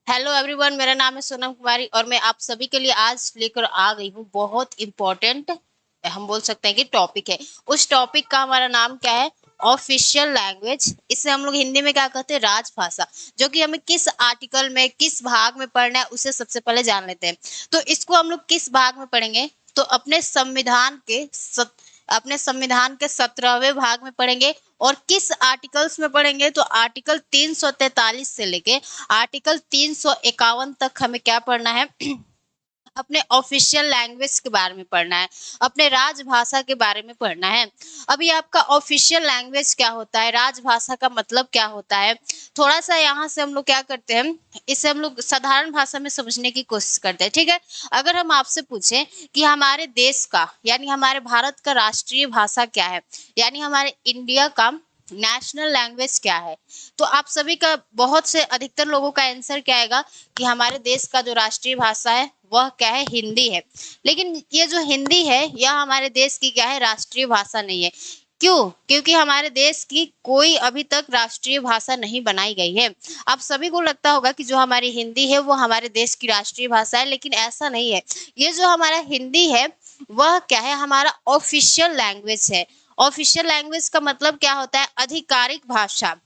Hello everyone, मेरा नाम है सोनम कुमारी और मैं आप सभी के लिए आज लेकर आ गई हूँ बहुत इम्पोर्टेंट, हम बोल सकते हैं कि टॉपिक है। उस टॉपिक का हमारा नाम क्या है? Official language. इसे हम लोग हिंदी में क्या कहते हैं? राजभाषा। जो कि हमें किस आर्टिकल में किस भाग में पढ़ना है उसे सबसे पहले जान लेते हैं। तो इसको हम लोग किस भाग में पढ़ेंगे? तो अपने संविधान के 17वें भाग में पढ़ेंगे। और किस आर्टिकल्स में पढ़ेंगे? तो आर्टिकल 343 से लेके आर्टिकल 351 तक हमें क्या पढ़ना है? अपने ऑफिशियल लैंग्वेज के बारे में पढ़ना है, अपने राजभाषा के बारे में पढ़ना है। अभी आपका ऑफिशियल लैंग्वेज क्या होता है, राजभाषा का मतलब क्या होता है, थोड़ा सा यहाँ से हम लोग क्या करते हैं, इसे हम लोग साधारण भाषा में समझने की कोशिश करते हैं। ठीक है। अगर हम आपसे पूछें कि हमारे देश का यानी हमारे भारत का राष्ट्रीय भाषा क्या है, यानी हमारे इंडिया का नेशनल लैंग्वेज क्या है, तो आप सभी का बहुत से अधिकतर लोगों का आंसर क्या आएगा कि हमारे देश का जो राष्ट्रीय भाषा है वह क्या है? हिंदी है। लेकिन ये जो हिंदी है यह हमारे देश की क्या है? राष्ट्रीय भाषा नहीं है। क्यों? क्योंकि हमारे देश की कोई अभी तक राष्ट्रीय भाषा नहीं बनाई गई है। आप सभी को लगता होगा कि जो हमारी हिंदी है वो हमारे देश की राष्ट्रीय भाषा है, लेकिन ऐसा नहीं है। ये जो हमारा हिंदी है वह क्या है? हमारा ऑफिशियल लैंग्वेज है। ऑफिशियल लैंग्वेज का मतलब क्या होता है? आधिकारिक भाषा।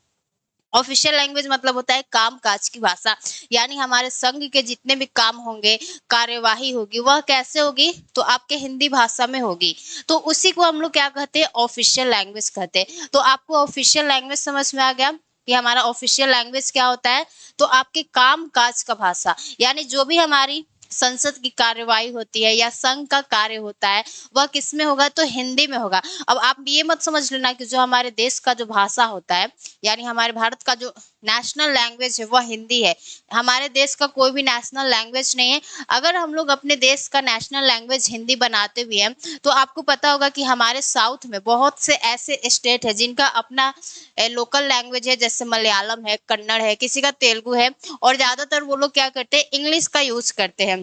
ऑफिशियल लैंग्वेज मतलब होता है काम काज की भाषा। यानी हमारे संघ के जितने भी काम होंगे, कार्यवाही होगी, वह कैसे होगी? तो आपके हिंदी भाषा में होगी। तो उसी को हम लोग क्या कहते हैं? ऑफिशियल लैंग्वेज कहते हैं। तो आपको ऑफिशियल लैंग्वेज समझ में आ गया कि हमारा ऑफिशियल लैंग्वेज क्या होता है? तो आपके काम काज का भाषा, यानी जो भी हमारी संसद की कार्यवाही होती है या संघ का कार्य होता है वह किस में होगा? तो हिंदी में होगा। अब आप ये मत समझ लेना कि जो हमारे देश का जो भाषा होता है, यानी हमारे भारत का जो नेशनल लैंग्वेज है वह हिंदी है। हमारे देश का कोई भी नेशनल लैंग्वेज नहीं है। अगर हम लोग अपने देश का नेशनल लैंग्वेज हिंदी बनाते भी हैं तो आपको पता होगा कि हमारे साउथ में बहुत से ऐसे स्टेट है जिनका अपना लोकल लैंग्वेज है, जैसे मलयालम है, कन्नड़ है, किसी का तेलुगु है, और ज्यादातर वो लोग क्या करते हैं? इंग्लिश का यूज करते हैं।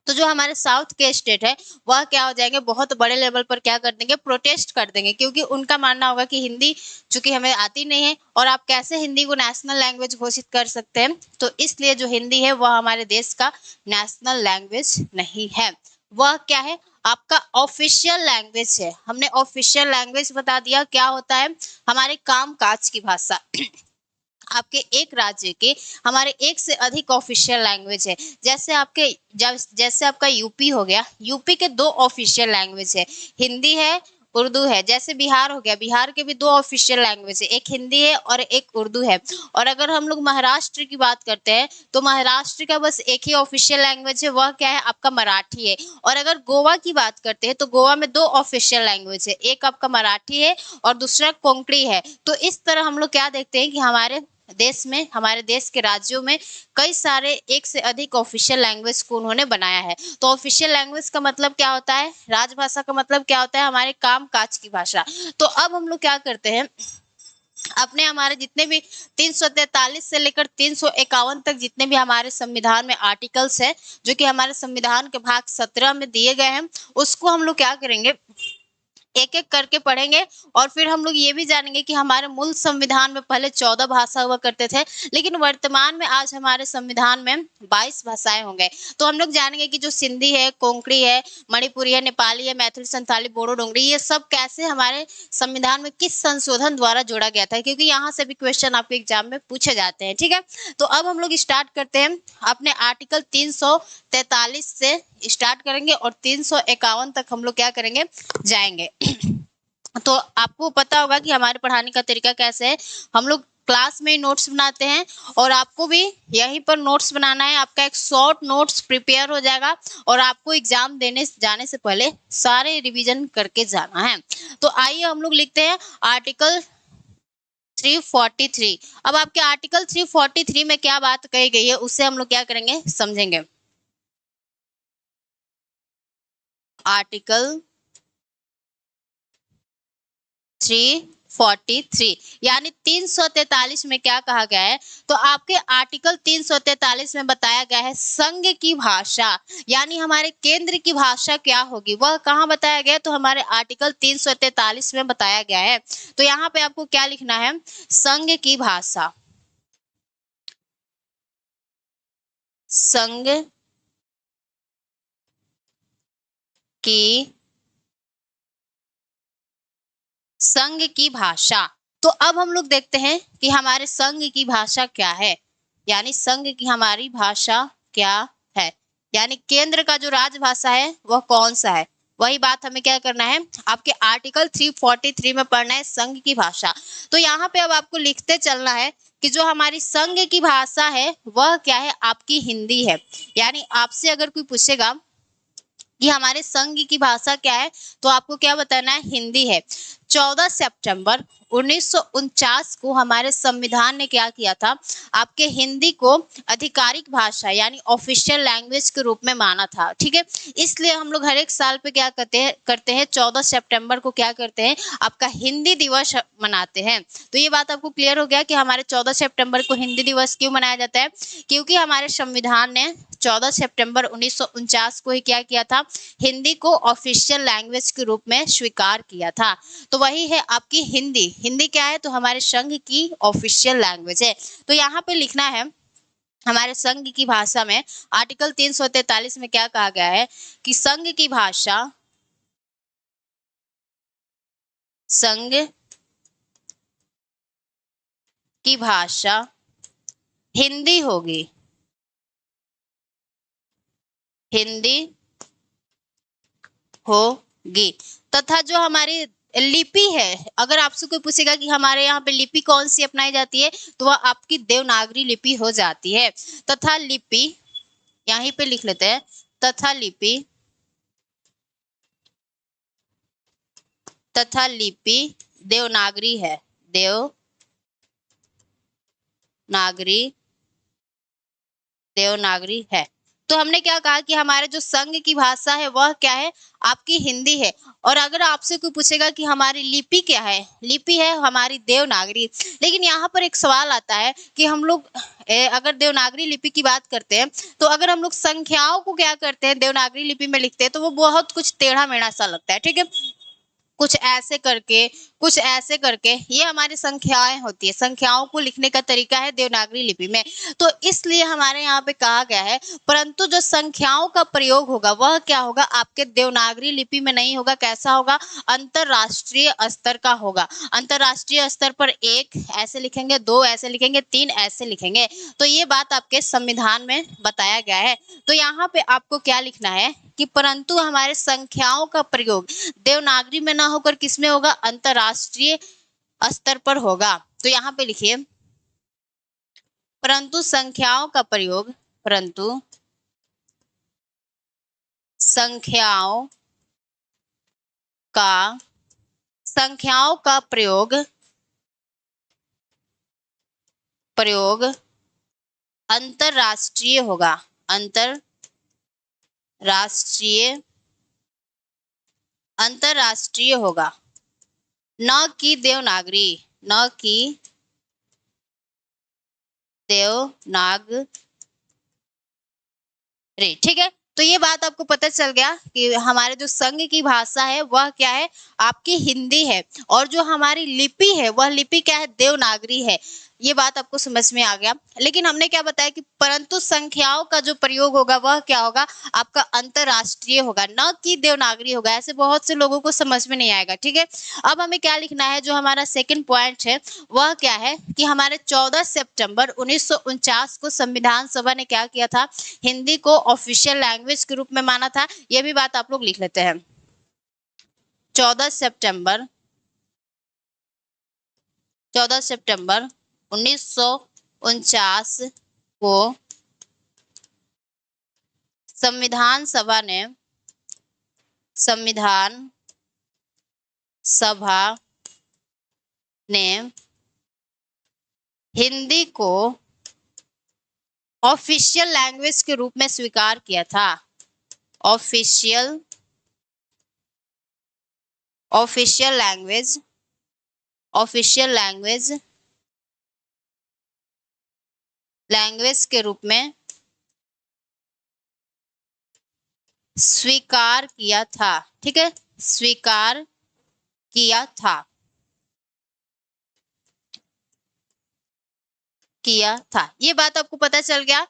तो जो हमारे साउथ के स्टेट है वह क्या हो जाएंगे? बहुत बड़े लेवल पर क्या कर देंगे? प्रोटेस्ट कर देंगे, क्योंकि उनका मानना होगा कि हिंदी चूंकि हमें आती नहीं है और आप कैसे हिंदी को नेशनल लैंग्वेज घोषित कर सकते हैं। तो इसलिए जो हिंदी है वह हमारे देश का नेशनल लैंग्वेज नहीं है। वह क्या है? आपका ऑफिशियल लैंग्वेज है। हमने ऑफिशियल लैंग्वेज बता दिया क्या होता है? हमारे काम काज की भाषा। आपके एक राज्य के हमारे एक से अधिक ऑफिशियल लैंग्वेज है। जैसे आपका यूपी हो गया, यूपी के दो ऑफिशियल लैंग्वेज है, हिंदी है, उर्दू है। जैसे बिहार हो गया, बिहार के भी दो ऑफिशियल लैंग्वेज है, एक हिंदी है और एक उर्दू है। और अगर हम लोग महाराष्ट्र की बात करते हैं तो महाराष्ट्र का बस एक ही ऑफिशियल लैंग्वेज है, वह क्या है? आपका मराठी है। और अगर गोवा की बात करते हैं तो गोवा में दो ऑफिशियल लैंग्वेज है, एक आपका मराठी है और दूसरा कोंकणी है। तो इस तरह हम लोग क्या देखते हैं कि हमारे देश के राज्यों में कई सारे एक से अधिक ऑफिशियल लैंग्वेज को उन्होंने बनाया है। तो ऑफिशियल लैंग्वेज का मतलब क्या होता है? राजभाषा का मतलब क्या होता है? हमारे काम काज की भाषा। तो अब हम लोग क्या करते हैं, अपने हमारे जितने भी 343 से लेकर 351 तक जितने भी हमारे संविधान में आर्टिकल्स है, जो कि हमारे संविधान के भाग 17 में दिए गए हैं, उसको हम लोग क्या करेंगे? एक एक करके पढ़ेंगे। और फिर हम लोग ये भी जानेंगे कि हमारे मूल संविधान में पहले 14 भाषा हुआ करते थे, लेकिन वर्तमान में आज हमारे संविधान में 22 भाषाएं होंगे। तो हम लोग जानेंगे कि जो सिंधी है, कोंकणी है, मणिपुरी है, नेपाली है, मैथिली, संथाली, बोडो, डोंगरी, ये सब कैसे हमारे संविधान में किस संशोधन द्वारा जोड़ा गया था, क्योंकि यहाँ से भी क्वेश्चन आपके एग्जाम में पूछे जाते हैं। ठीक है। तो अब हम लोग स्टार्ट करते हैं अपने आर्टिकल 343 से स्टार्ट करेंगे और 351 तक हम लोग क्या करेंगे? जाएंगे। तो आपको पता होगा कि हमारे पढ़ाने का तरीका कैसे है। हम लोग क्लास में नोट्स बनाते हैं और आपको भी यहीं पर नोट्स बनाना है। आपका एक शॉर्ट नोट्स प्रिपेयर हो जाएगा और आपको एग्जाम देने जाने से पहले सारे रिवीजन करके जाना है। तो आइए हम लोग लिखते हैं आर्टिकल 343। अब आपके आर्टिकल 343 में क्या बात कही गई है उससे हम लोग क्या करेंगे? समझेंगे। आर्टिकल 343 यानी 343 में क्या कहा गया है? तो आपके आर्टिकल 343 में बताया गया है संघ की भाषा, यानी हमारे केंद्र की भाषा क्या होगी, वह कहाँ बताया गया? तो हमारे आर्टिकल 343 में बताया गया है। तो यहाँ पे आपको क्या लिखना है? संघ की भाषा। संघ की संघ की भाषा। तो अब हम लोग देखते हैं कि हमारे संघ की भाषा क्या है, यानी संघ की हमारी भाषा क्या है, यानी केंद्र का जो राजभाषा है वह कौन सा है। वही बात हमें क्या करना है, आपके आर्टिकल 343 में पढ़ना है संघ की भाषा। तो यहाँ पे अब आपको लिखते चलना है कि जो हमारी संघ की भाषा है वह क्या है, आपकी हिंदी है। यानी आपसे अगर कोई पूछेगा कि हमारे संघ की भाषा क्या है, तो आपको क्या बताना है, हिंदी है। 14 सितंबर 1949 को हमारे संविधान ने क्या किया था, आपके हिंदी को आधिकारिक भाषा यानी ऑफिशियल लैंग्वेज के रूप में माना था। ठीक है, इसलिए हम लोग हर एक साल पे क्या करते हैं 14 सितंबर को क्या करते हैं, आपका हिंदी दिवस मनाते हैं। तो ये बात आपको क्लियर हो गया कि हमारे 14 सितंबर को हिंदी दिवस क्यों मनाया जाता है, क्योंकि हमारे संविधान ने 14 सितंबर 1949 को ही क्या किया था, हिंदी को ऑफिशियल लैंग्वेज के रूप में स्वीकार किया था। तो वही है आपकी हिंदी। हिंदी क्या है, तो हमारे संघ की ऑफिशियल लैंग्वेज है। तो यहाँ पे लिखना है हमारे संघ की भाषा में आर्टिकल 343 में क्या कहा गया है कि संघ की भाषा, संघ की भाषा हिंदी होगी, हिंदी होगी। तथा जो हमारी लिपि है, अगर आपसे कोई पूछेगा कि हमारे यहाँ पे लिपि कौन सी अपनाई जाती है, तो वह आपकी देवनागरी लिपि हो जाती है। तथा लिपि यहीं पे लिख लेते हैं, तथा लिपि, तथा लिपि देवनागरी है, देवनागरी, देवनागरी है। तो हमने क्या कहा कि हमारे जो संघ की भाषा है वह क्या है, आपकी हिंदी है। और अगर आपसे कोई पूछेगा कि हमारी लिपि क्या है, लिपि है हमारी देवनागरी। लेकिन यहाँ पर एक सवाल आता है कि हम लोग अगर देवनागरी लिपि की बात करते हैं, तो अगर हम लोग संख्याओं को क्या करते हैं, देवनागरी लिपि में लिखते हैं, तो वो बहुत कुछ टेढ़ा मेढ़ा सा लगता है। ठीक है, कुछ ऐसे करके, कुछ ऐसे करके, ये हमारी संख्याएं होती है। संख्याओं को लिखने का तरीका है देवनागरी लिपि में। तो इसलिए हमारे यहाँ पे कहा गया है, परंतु जो संख्याओं का प्रयोग होगा वह क्या होगा, आपके देवनागरी लिपि में नहीं होगा। कैसा होगा, अंतरराष्ट्रीय स्तर का होगा। अंतरराष्ट्रीय स्तर पर 1 ऐसे लिखेंगे, 2 ऐसे लिखेंगे, 3 ऐसे लिखेंगे। तो ये बात आपके संविधान में बताया गया है। तो यहाँ पे आपको क्या लिखना है कि परंतु हमारे संख्याओं का प्रयोग देवनागरी में ना होकर किसमें होगा, अंतरराष्ट्रीय स्तर पर होगा। तो यहाँ पे लिखिए, परंतु संख्याओं का प्रयोग, परंतु संख्याओं का, संख्याओं का प्रयोग, प्रयोग अंतरराष्ट्रीय होगा, अंतरराष्ट्रीय, अंतरराष्ट्रीय होगा, न कि देवनागरी, न कि देवनागरी। ठीक है, तो ये बात आपको पता चल गया कि हमारे जो संघ की भाषा है वह क्या है, आपकी हिंदी है। और जो हमारी लिपि है वह लिपि क्या है, देवनागरी है। ये बात आपको समझ में आ गया। लेकिन हमने क्या बताया कि परंतु संख्याओं का जो प्रयोग होगा वह क्या होगा, आपका अंतरराष्ट्रीय होगा, न कि देवनागरी होगा। ऐसे बहुत से लोगों को समझ में नहीं आएगा। ठीक है, अब हमें क्या लिखना है, जो हमारा सेकंड पॉइंट है वह क्या है कि हमारे 14 सितंबर 1949 को संविधान सभा ने क्या किया था, हिंदी को ऑफिशियल लैंग्वेज के रूप में माना था। यह भी बात आप लोग लिख लेते हैं। 14 सितंबर 1949 को संविधान सभा ने, संविधान सभा ने हिंदी को ऑफिशियल लैंग्वेज के रूप में स्वीकार किया था। Official, official language, official language, language के रूप में स्वीकार किया था। ठीक है, स्वीकार किया था, किया था। ये बात आपको पता चल गया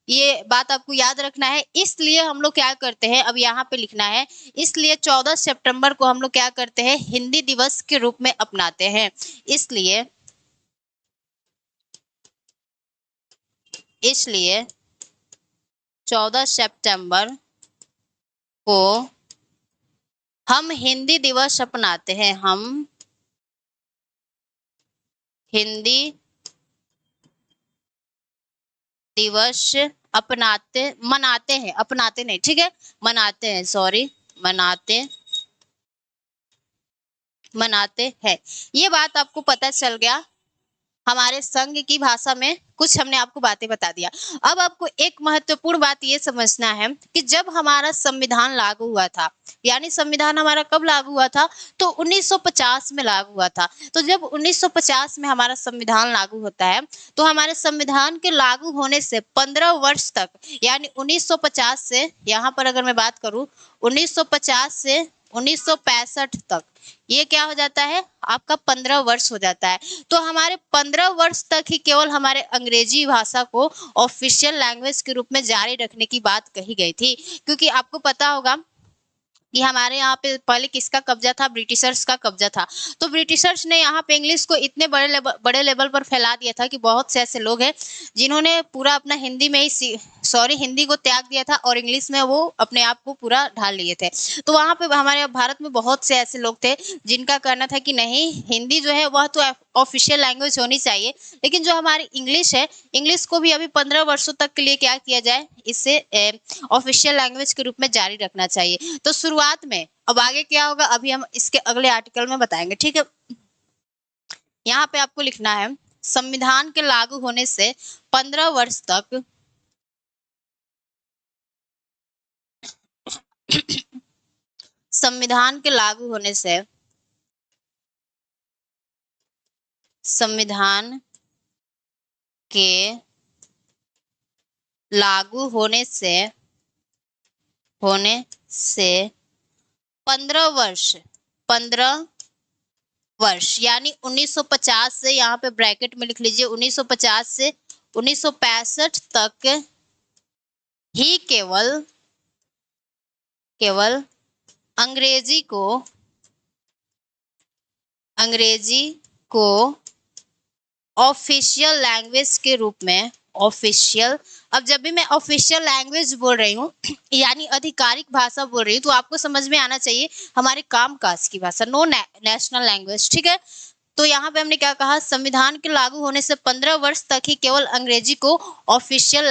ये बात आपको याद रखना है। इसलिए हम लोग क्या करते हैं, अब यहाँ पे लिखना है, इसलिए 14 सितंबर को हम लोग क्या करते हैं, हिंदी दिवस के रूप में अपनाते हैं। इसलिए 14 सितंबर को हम हिंदी दिवस अपनाते हैं। हम हिंदी दिवस मनाते हैं, अपनाते नहीं, ठीक है, मनाते हैं, सॉरी, मनाते हैं। ये बात आपको पता चल गया। हमारे संघ की भाषा में कुछ हमने आपको बातें बता दिया। अब आपको एक महत्वपूर्ण बात ये समझना है कि जब हमारा संविधान लागू हुआ था, यानी संविधान हमारा कब लागू हुआ था, तो 1950 में लागू हुआ था। तो जब 1950 में हमारा संविधान लागू होता है, तो हमारे संविधान के लागू होने से 15 वर्ष तक, यानी 1950 से, यहाँ पर अगर मैं बात करूं, 1950 से 1965 तक, ये क्या हो जाता है, आपका 15 वर्ष हो जाता है। तो हमारे 15 वर्ष तक ही केवल हमारे अंग्रेजी भाषा को ऑफिशियल लैंग्वेज के रूप में जारी रखने की बात कही गई थी। क्योंकि आपको पता होगा कि हमारे यहाँ पे पहले किसका कब्जा था, ब्रिटिशर्स का कब्जा था। तो ब्रिटिशर्स ने यहाँ पे इंग्लिश को इतने बड़े लेवल पर फैला दिया था कि बहुत से ऐसे लोग हैं जिन्होंने पूरा अपना हिंदी में ही हिंदी को त्याग दिया था और इंग्लिश में वो अपने आप को पूरा ढाल लिए थे। तो वहाँ पे हमारे भारत में बहुत से ऐसे लोग थे जिनका कहना था कि नहीं, हिंदी जो है वह तो ऑफिशियल लैंग्वेज होनी चाहिए, लेकिन जो हमारी इंग्लिश है, इंग्लिश को भी अभी 15 वर्षों तक के लिए क्या किया जाए, इसे ऑफिशियल लैंग्वेज के रूप में जारी रखना चाहिए। तो शुरुआत में, अब आगे क्या होगा अभी हम इसके अगले आर्टिकल में बताएंगे, ठीक है। यहाँ पे आपको लिखना है, संविधान के लागू होने से 15 वर्ष तक संविधान के लागू होने से, संविधान के लागू होने से 15 वर्ष यानी 1950 से, यहाँ पे ब्रैकेट में लिख लीजिए, 1950 से 1965 तक ही केवल अंग्रेजी को ऑफिशियल लैंग्वेज के रूप में, ऑफिशियल, अब जब भी मैं ऑफिशियल लैंग्वेज बोल रही हूँ यानी आधिकारिक भाषा बोल रही हूँ, तो आपको समझ में आना चाहिए हमारे कामकाज की भाषा, नो नेशनल लैंग्वेज, ठीक है। तो यहाँ पे हमने क्या कहा, संविधान के लागू होने से 15 वर्ष तक ही केवल अंग्रेजी को ऑफिशियल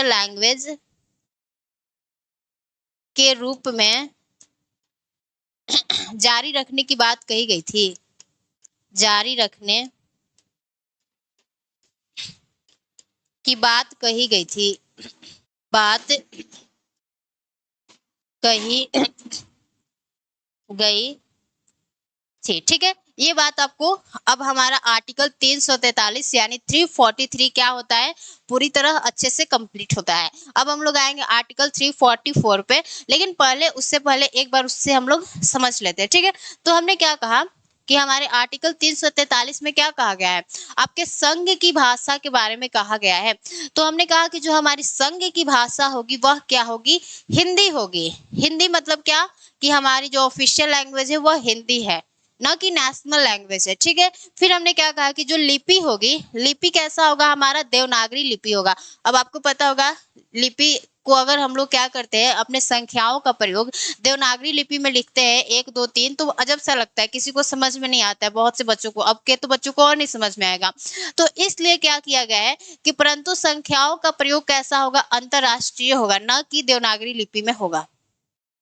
लैंग्वेज के रूप में जारी रखने की बात कही गई थी, जारी रखने की बात कही गई थी, बात कही गई थी, ठीक है। ये बात आपको, अब हमारा आर्टिकल 343 यानी 343 क्या होता है, पूरी तरह अच्छे से कंप्लीट होता है। अब हम लोग आएंगे आर्टिकल 344 पे, लेकिन पहले, उससे पहले एक बार उससे हम लोग समझ लेते हैं, ठीक है। तो हमने क्या कहा कि हमारे आर्टिकल 343 में क्या कहा गया है, आपके संघ की भाषा के बारे में कहा गया है। तो हमने कहा कि जो हमारी संघ की भाषा होगी वह क्या होगी, हिंदी होगी। हिंदी मतलब क्या, कि हमारी जो ऑफिशियल लैंग्वेज है वह हिंदी है, ना कि नेशनल लैंग्वेज है, ठीक है। फिर हमने क्या कहा कि जो लिपि होगी, लिपि कैसा होगा, हमारा देवनागरी लिपि होगा। अब आपको पता होगा लिपि को अगर हम लोग क्या करते हैं, अपने संख्याओं का प्रयोग देवनागरी लिपि में लिखते हैं 1 2 3, तो अजब सा लगता है, किसी को समझ में नहीं आता है, बहुत से बच्चों को, अब के तो बच्चों को और नहीं समझ में आएगा। तो इसलिए क्या किया गया है कि परंतु संख्याओं का प्रयोग कैसा होगा, अंतरराष्ट्रीय होगा, न कि देवनागरी लिपि में होगा।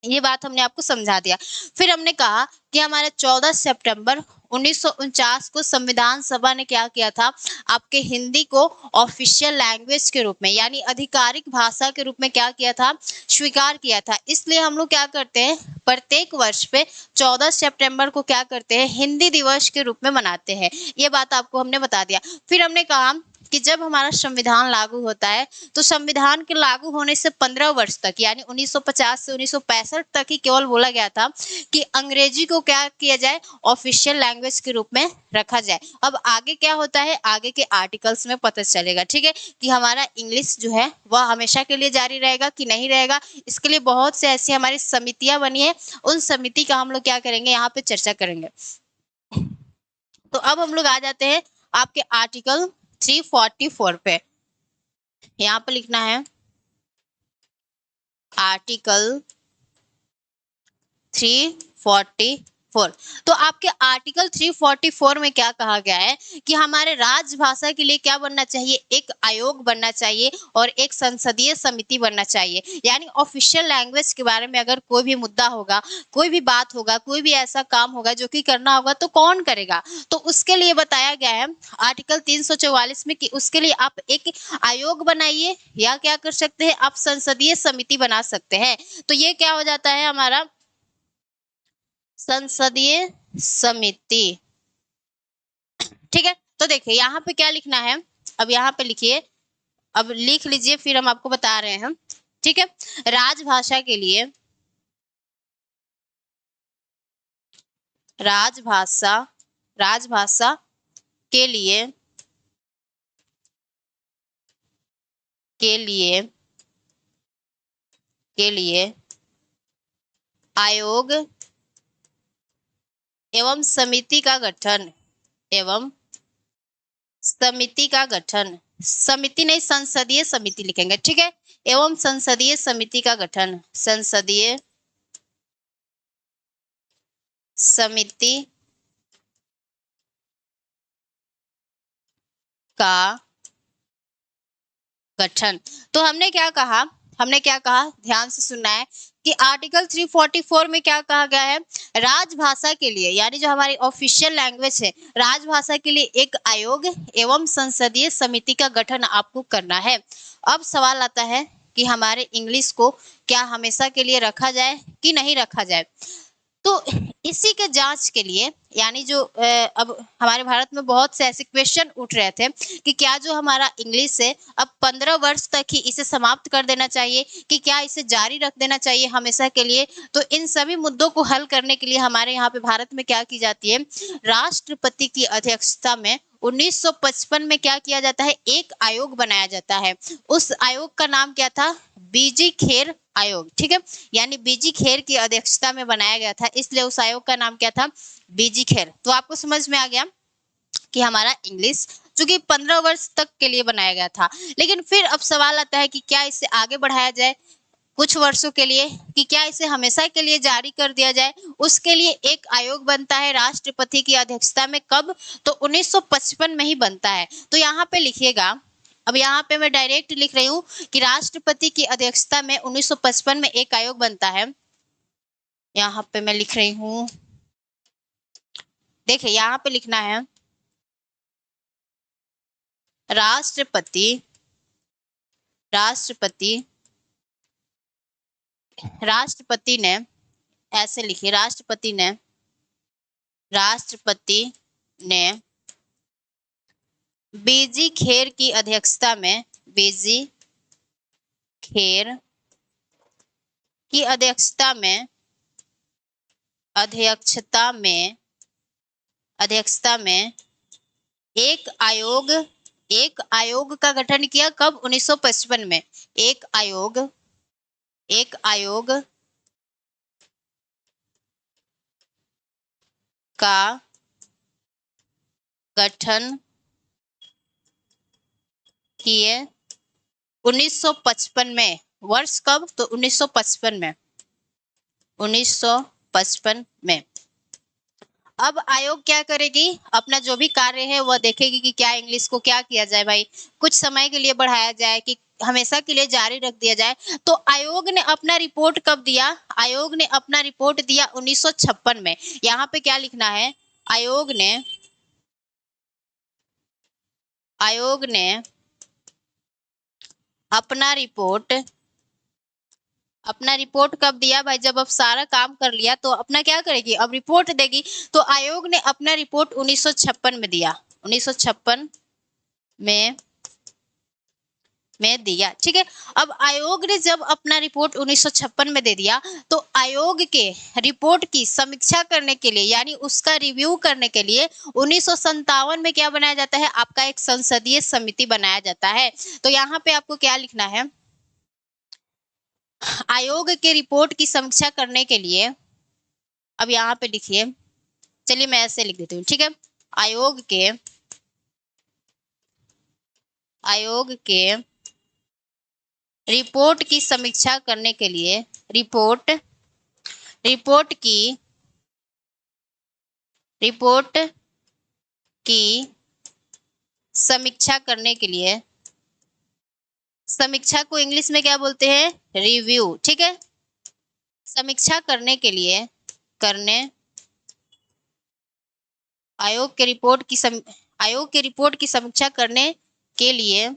ये बात हमने आपको समझा दिया। फिर हमने कहा कि हमारे 14 सितंबर 1949 को संविधान सभा ने क्या किया था, आपके हिंदी को ऑफिशियल लैंग्वेज के रूप में यानी आधिकारिक भाषा के रूप में क्या किया था, स्वीकार किया था। इसलिए हम लोग क्या करते हैं, प्रत्येक वर्ष पे 14 सितंबर को क्या करते हैं, हिंदी दिवस के रूप में मनाते हैं। ये बात आपको हमने बता दिया। फिर हमने कहा कि जब हमारा संविधान लागू होता है तो संविधान के लागू होने से 15 वर्ष तक यानी 1950 से 1965 तक ही केवल बोला गया था कि अंग्रेजी को क्या किया जाए, ऑफिशियल लैंग्वेज के रूप में रखा जाए। अब आगे क्या होता है, आगे के आर्टिकल्स में पता चलेगा, ठीक है, कि हमारा इंग्लिश जो है वह हमेशा के लिए जारी रहेगा कि नहीं रहेगा। इसके लिए बहुत से ऐसी हमारी समितियां बनी है, उन समिति का हम लोग क्या करेंगे, यहाँ पे चर्चा करेंगे। तो अब हम लोग आ जाते हैं आपके आर्टिकल 344 पे। यहाँ पे लिखना है आर्टिकल 344। तो आपके आर्टिकल 344 में क्या कहा गया है कि हमारे राजभाषा के लिए क्या बनना चाहिए, एक आयोग बनना चाहिए और एक संसदीय समिति बनना चाहिए। यानी ऑफिशियल लैंग्वेज के बारे में अगर कोई भी मुद्दा होगा, कोई भी बात होगा, कोई भी ऐसा काम होगा जो कि करना होगा तो कौन करेगा, तो उसके लिए बताया गया है आर्टिकल 344 में कि उसके लिए आप एक आयोग बनाइए या क्या कर सकते हैं, आप संसदीय समिति बना सकते हैं। तो ये क्या हो जाता है हमारा संसदीय समिति, ठीक है। तो देखिए यहाँ पे क्या लिखना है, अब यहाँ पे लिखिए, अब लिख लीजिए फिर हम आपको बता रहे हैं, ठीक है। राजभाषा के लिए, राजभाषा के लिए आयोग एवं समिति का गठन, समिति नहीं संसदीय समिति लिखेंगे, ठीक है, एवं संसदीय समिति का गठन, संसदीय समिति का गठन। तो हमने क्या कहा, ध्यान से सुनना है कि आर्टिकल 344 में क्या कहा गया है, राजभाषा के लिए यानी जो हमारी ऑफिशियल लैंग्वेज है, राजभाषा के लिए एक आयोग एवं संसदीय समिति का गठन आपको करना है। अब सवाल आता है कि हमारे इंग्लिश को क्या हमेशा के लिए रखा जाए कि नहीं रखा जाए। तो इसी के जांच के लिए यानी जो अब हमारे भारत में बहुत से ऐसे क्वेश्चन उठ रहे थे कि क्या जो हमारा इंग्लिश है अब 15 वर्ष तक ही इसे समाप्त कर देना चाहिए कि क्या इसे जारी रख देना चाहिए हमेशा के लिए। तो इन सभी मुद्दों को हल करने के लिए हमारे यहाँ पे भारत में क्या की जाती है, राष्ट्रपति की अध्यक्षता में 1955 में क्या किया जाता है, एक आयोग बनाया जाता है। उस आयोग का नाम क्या था, बीजी खेर आयोग, ठीक है, यानी बीजी खेर की अध्यक्षता में बनाया गया था, इसलिए उस आयोग का नाम क्या था, बीजी खेर। तो आपको समझ में आ गया कि हमारा इंग्लिश चूंकि 15 वर्ष तक के लिए बनाया गया था, लेकिन फिर अब सवाल आता है कि क्या इसे आगे बढ़ाया जाए कुछ वर्षों के लिए कि क्या इसे हमेशा के लिए जारी कर दिया जाए। उसके लिए एक आयोग बनता है राष्ट्रपति की अध्यक्षता में, कब, तो 1955 में ही बनता है। तो यहाँ पे लिखिएगा, अब यहाँ पे मैं डायरेक्ट लिख रही हूँ कि राष्ट्रपति की अध्यक्षता में 1955 में एक आयोग बनता है। यहाँ पे मैं लिख रही हूँ, देखिए यहाँ पे लिखना है राष्ट्रपति ने, ऐसे लिखिए, राष्ट्रपति ने बीजी खेर की अध्यक्षता में, बीजी खेर की अध्यक्षता में एक आयोग का गठन किया, कब, 1955 में। एक आयोग का गठन किए 1955 में, वर्ष कब, तो 1955 में। अब आयोग क्या करेगी, अपना जो भी कार्य है वह देखेगी कि क्या इंग्लिश को क्या किया जाए भाई, कुछ समय के लिए बढ़ाया जाए कि हमेशा के लिए जारी रख दिया जाए। तो आयोग ने अपना रिपोर्ट कब दिया, आयोग ने अपना रिपोर्ट दिया 1956 में। यहाँ पे क्या लिखना है, आयोग ने अपना रिपोर्ट कब दिया भाई, जब अब सारा काम कर लिया तो अपना क्या करेगी, अब रिपोर्ट देगी। तो आयोग ने अपना रिपोर्ट 1956 में दिया, 1956 में में दिया। ठीक है, अब आयोग ने जब अपना रिपोर्ट 1956 में दे दिया, तो आयोग के रिपोर्ट की समीक्षा करने के लिए यानी उसका रिव्यू करने के लिए 1957 में क्या बनाया जाता है, आपका एक संसदीय समिति बनाया जाता है। तो यहाँ पे आपको क्या लिखना है, आयोग के रिपोर्ट की समीक्षा करने के लिए, अब यहाँ पे लिखिए, चलिए मैं ऐसे लिख देती हूँ। ठीक है, आयोग के रिपोर्ट की समीक्षा करने के लिए, रिपोर्ट की समीक्षा करने के लिए, समीक्षा को इंग्लिश में क्या बोलते हैं, रिव्यू। ठीक है, समीक्षा करने के लिए, आयोग के रिपोर्ट की समीक्षा करने के लिए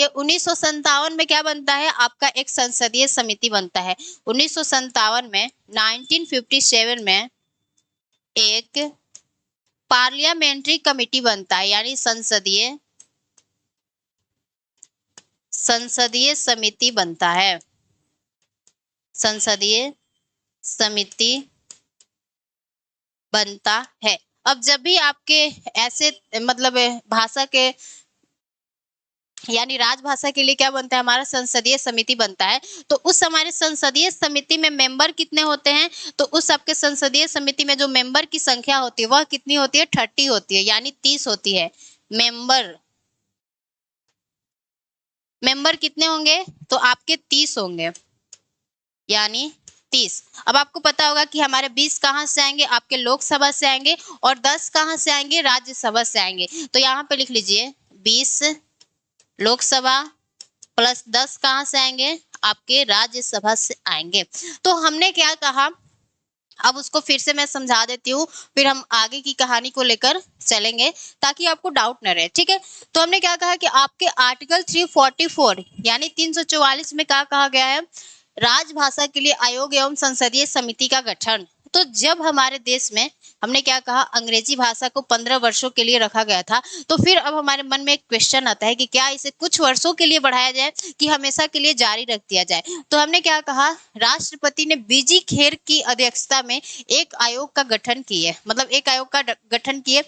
1957 में क्या बनता है, आपका एक संसदीय समिति बनता है। 1957 में 1957 में एक पार्लियामेंट्री कमेटी बनता है, यानी संसदीय समिति बनता है। संसदीय समिति बनता है। अब जब भी आपके ऐसे मतलब भाषा के यानी राजभाषा के लिए क्या बनता है, हमारा संसदीय समिति बनता है, तो उस हमारे संसदीय समिति में मेंबर कितने होते हैं, तो उस आपके संसदीय समिति में जो मेंबर की संख्या होती है वह कितनी होती है, 30 होती है, यानी 30 होती है। मेंबर कितने होंगे, तो आपके 30 होंगे, यानी 30। अब आपको पता होगा कि हमारे 20 कहाँ से आएंगे, आपके लोकसभा से आएंगे, और 10 कहाँ से आएंगे, राज्यसभा से आएंगे। तो यहाँ पे लिख लीजिए 20 लोकसभा प्लस 10 कहाँ से आएंगे, आपके राज्यसभा से आएंगे। तो हमने क्या कहा, अब उसको फिर से मैं समझा देती हूँ, फिर हम आगे की कहानी को लेकर चलेंगे ताकि आपको डाउट न रहे। ठीक है, तो हमने क्या कहा कि आपके आर्टिकल 344 यानी 344 में क्या कहा गया है, राजभाषा के लिए आयोग एवं संसदीय समिति का गठन। तो जब हमारे देश में हमने क्या कहा, अंग्रेजी भाषा को 15 वर्षों के लिए रखा गया था, तो फिर अब हमारे मन में एक क्वेश्चन आता है कि क्या इसे कुछ वर्षों के लिए बढ़ाया जाए कि हमेशा के लिए जारी रख दिया जाए। तो हमने क्या कहा, राष्ट्रपति ने बीजी खेर की अध्यक्षता में एक आयोग का गठन किए, मतलब एक आयोग का गठन किए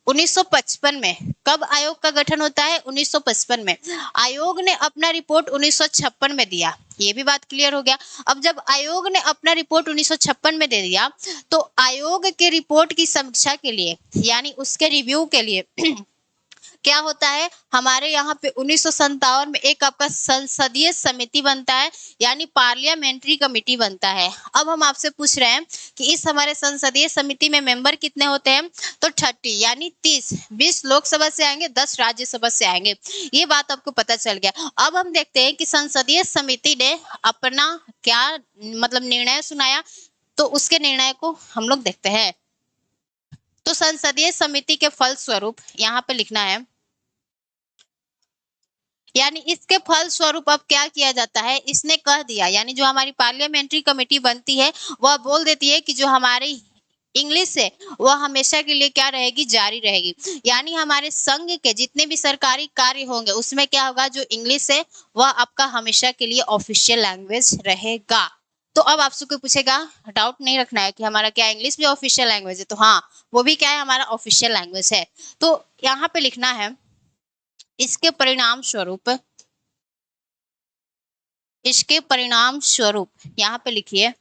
1955 में। कब आयोग का गठन होता है, 1955 में। आयोग ने अपना रिपोर्ट 1956 में दिया, ये भी बात क्लियर हो गया। अब जब आयोग ने अपना रिपोर्ट 1956 में दे दिया, तो आयोग के रिपोर्ट की समीक्षा के लिए यानी उसके रिव्यू के लिए क्या होता है, हमारे यहाँ पे 1957 में एक आपका संसदीय समिति बनता है, यानी पार्लियामेंट्री कमेटी बनता है। अब हम आपसे पूछ रहे हैं कि इस हमारे संसदीय समिति में मेंबर कितने होते हैं, तो 30 यानी 30, 20 लोकसभा से आएंगे, 10 राज्यसभा से आएंगे। ये बात आपको पता चल गया। अब हम देखते हैं कि संसदीय समिति ने अपना क्या मतलब निर्णय सुनाया, तो उसके निर्णय को हम लोग देखते हैं। तो संसदीय समिति के फलस्वरूप यहाँ पे लिखना है, यानी इसके फल स्वरूप अब क्या किया जाता है, इसने कह दिया, यानी जो हमारी पार्लियामेंट्री कमेटी बनती है वह बोल देती है कि जो हमारी इंग्लिश है वह हमेशा के लिए क्या रहेगी, जारी रहेगी। यानी हमारे संघ के जितने भी सरकारी कार्य होंगे उसमें क्या होगा, जो इंग्लिश है वह आपका हमेशा के लिए ऑफिशियल लैंग्वेज रहेगा। तो अब आपसे कोई पूछेगा, डाउट नहीं रखना है कि हमारा क्या इंग्लिश भी ऑफिशियल लैंग्वेज है, तो हाँ वो भी क्या है, हमारा ऑफिशियल लैंग्वेज है। तो यहाँ पे लिखना है, इसके परिणाम स्वरूप यहाँ पे लिखिए,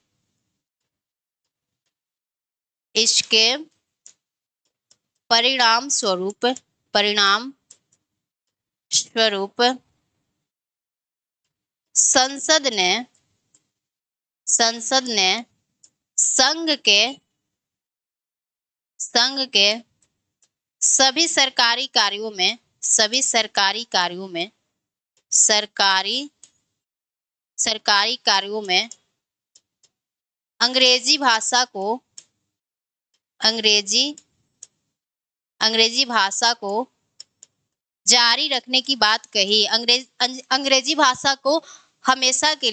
इसके परिणाम स्वरूप संसद ने संघ के सभी सरकारी कार्यों में अंग्रेजी भाषा को जारी रखने की बात कही। अंग्रेजी भाषा को हमेशा के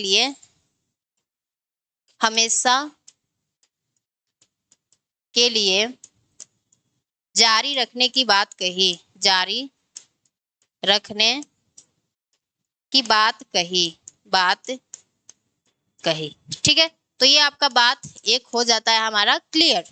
लिए जारी रखने की बात कही। जारी रखने की बात कही। ठीक है, तो ये आपका बात एक हो जाता है हमारा क्लियर।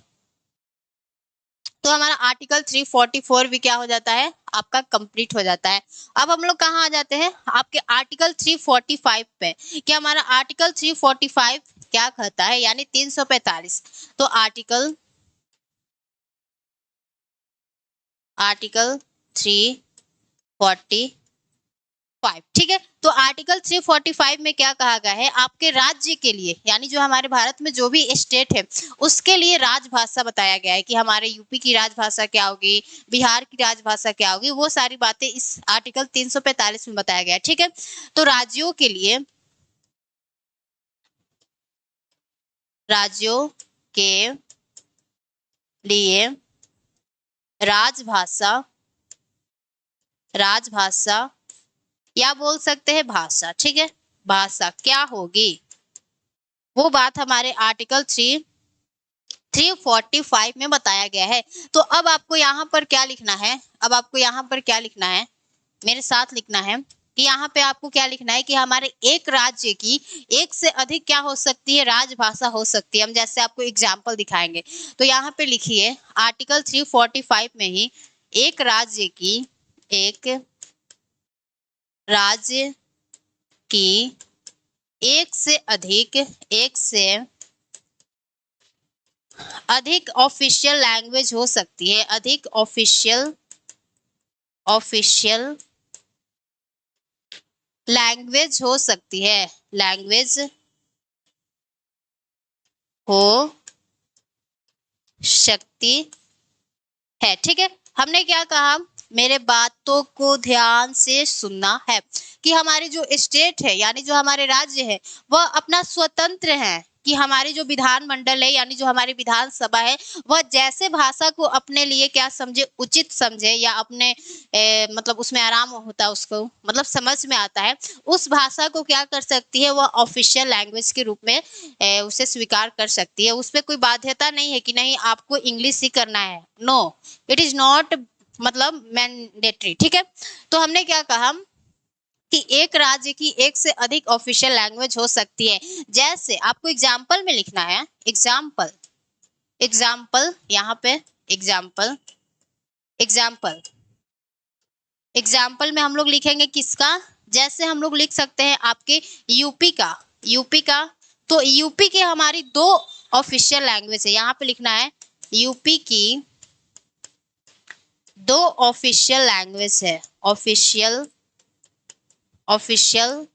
तो हमारा आर्टिकल 344 भी क्या हो जाता है आपका कंप्लीट हो जाता है। अब हम लोग कहाँ आ जाते हैं आपके आर्टिकल 345 पे कि हमारा आर्टिकल 345 क्या कहता है, यानी 345। तो आर्टिकल 345, ठीक है। तो आर्टिकल 345 में क्या कहा गया है, आपके राज्य के लिए, यानी जो हमारे भारत में जो भी स्टेट है उसके लिए राजभाषा बताया गया है कि हमारे यूपी की राजभाषा क्या होगी, बिहार की राजभाषा क्या होगी, वो सारी बातें इस आर्टिकल 345 में बताया गया है। ठीक है, तो राज्यों के लिए, राज्यों के लिए राजभाषा या बोल सकते हैं भाषा, ठीक है, भाषा क्या होगी वो बात हमारे आर्टिकल 345 में बताया गया है। तो अब आपको यहाँ पर क्या लिखना है, अब आपको यहाँ पर क्या लिखना है, मेरे साथ लिखना है कि यहाँ पे आपको क्या लिखना है कि हमारे एक राज्य की एक से अधिक क्या हो सकती है, राजभाषा हो सकती है। हम जैसे आपको एग्जाम्पल दिखाएंगे, तो यहाँ पे लिखिए आर्टिकल 345 में ही एक राज्य की एक से अधिक ऑफिशियल लैंग्वेज हो सकती है, अधिक ऑफिशियल लैंग्वेज हो सकती है, लैंग्वेज हो सकती है। ठीक है, हमने क्या कहा, मेरे बातों को ध्यान से सुनना है कि हमारी जो स्टेट है यानी जो हमारे राज्य है वह अपना स्वतंत्र है, कि हमारी जो विधानमंडल है यानी जो हमारी विधानसभा है वह जैसे भाषा को अपने लिए क्या समझे, उचित समझे, या अपने मतलब उसमें आराम होता है उसको, मतलब समझ में आता है, उस भाषा को क्या कर सकती है, वह ऑफिशियल लैंग्वेज के रूप में उसे स्वीकार कर सकती है। उसमें कोई बाध्यता नहीं है कि नहीं आपको इंग्लिश ही करना है, नो, इट इज नॉट मतलब मैंडेटरी। ठीक है, तो हमने क्या कहा कि एक राज्य की एक से अधिक ऑफिशियल लैंग्वेज हो सकती है। जैसे आपको एग्जाम्पल में लिखना है, एग्जाम्पल यहाँ पे एग्जाम्पल में हम लोग लिखेंगे किसका, जैसे हम लोग लिख सकते हैं आपके यूपी का, तो यूपी की हमारी दो ऑफिशियल लैंग्वेज है, यहाँ पे लिखना है यूपी की दो ऑफिशियल लैंग्वेज है, ऑफिशियल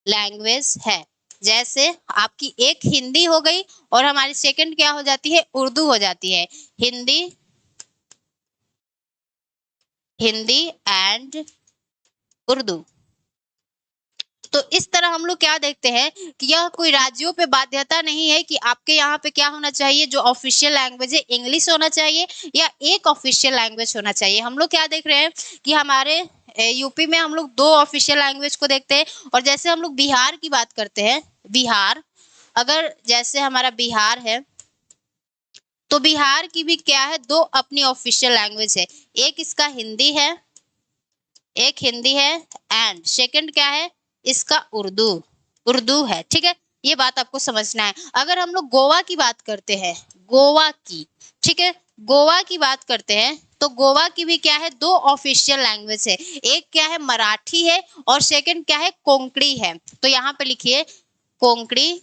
लैंग्वेज है। जैसे आपकी एक हिंदी हो गई और हमारी सेकंड क्या हो जाती है, उर्दू हो जाती है, हिंदी एंड उर्दू। तो इस तरह हम लोग क्या देखते हैं कि यह कोई राज्यों पे बाध्यता नहीं है कि आपके यहाँ पे क्या होना चाहिए, जो ऑफिशियल लैंग्वेज है इंग्लिश होना चाहिए या एक ऑफिशियल लैंग्वेज होना चाहिए। हम लोग क्या देख रहे हैं कि हमारे यूपी में हम लोग दो ऑफिशियल लैंग्वेज को देखते हैं, और जैसे हम लोग बिहार की बात करते हैं, बिहार, अगर जैसे हमारा बिहार है तो बिहार की भी क्या है, दो अपनी ऑफिशियल लैंग्वेज है, एक इसका हिंदी है, एंड सेकंड क्या है इसका उर्दू है। ठीक है, ये बात आपको समझना है। अगर हम लोग गोवा की बात करते हैं, ठीक है, गोवा की बात करते हैं तो गोवा की भी क्या है, दो ऑफिशियल लैंग्वेज है, एक क्या है मराठी है और सेकंड क्या है कोंकणी है। तो यहाँ पे लिखिए कोंकणी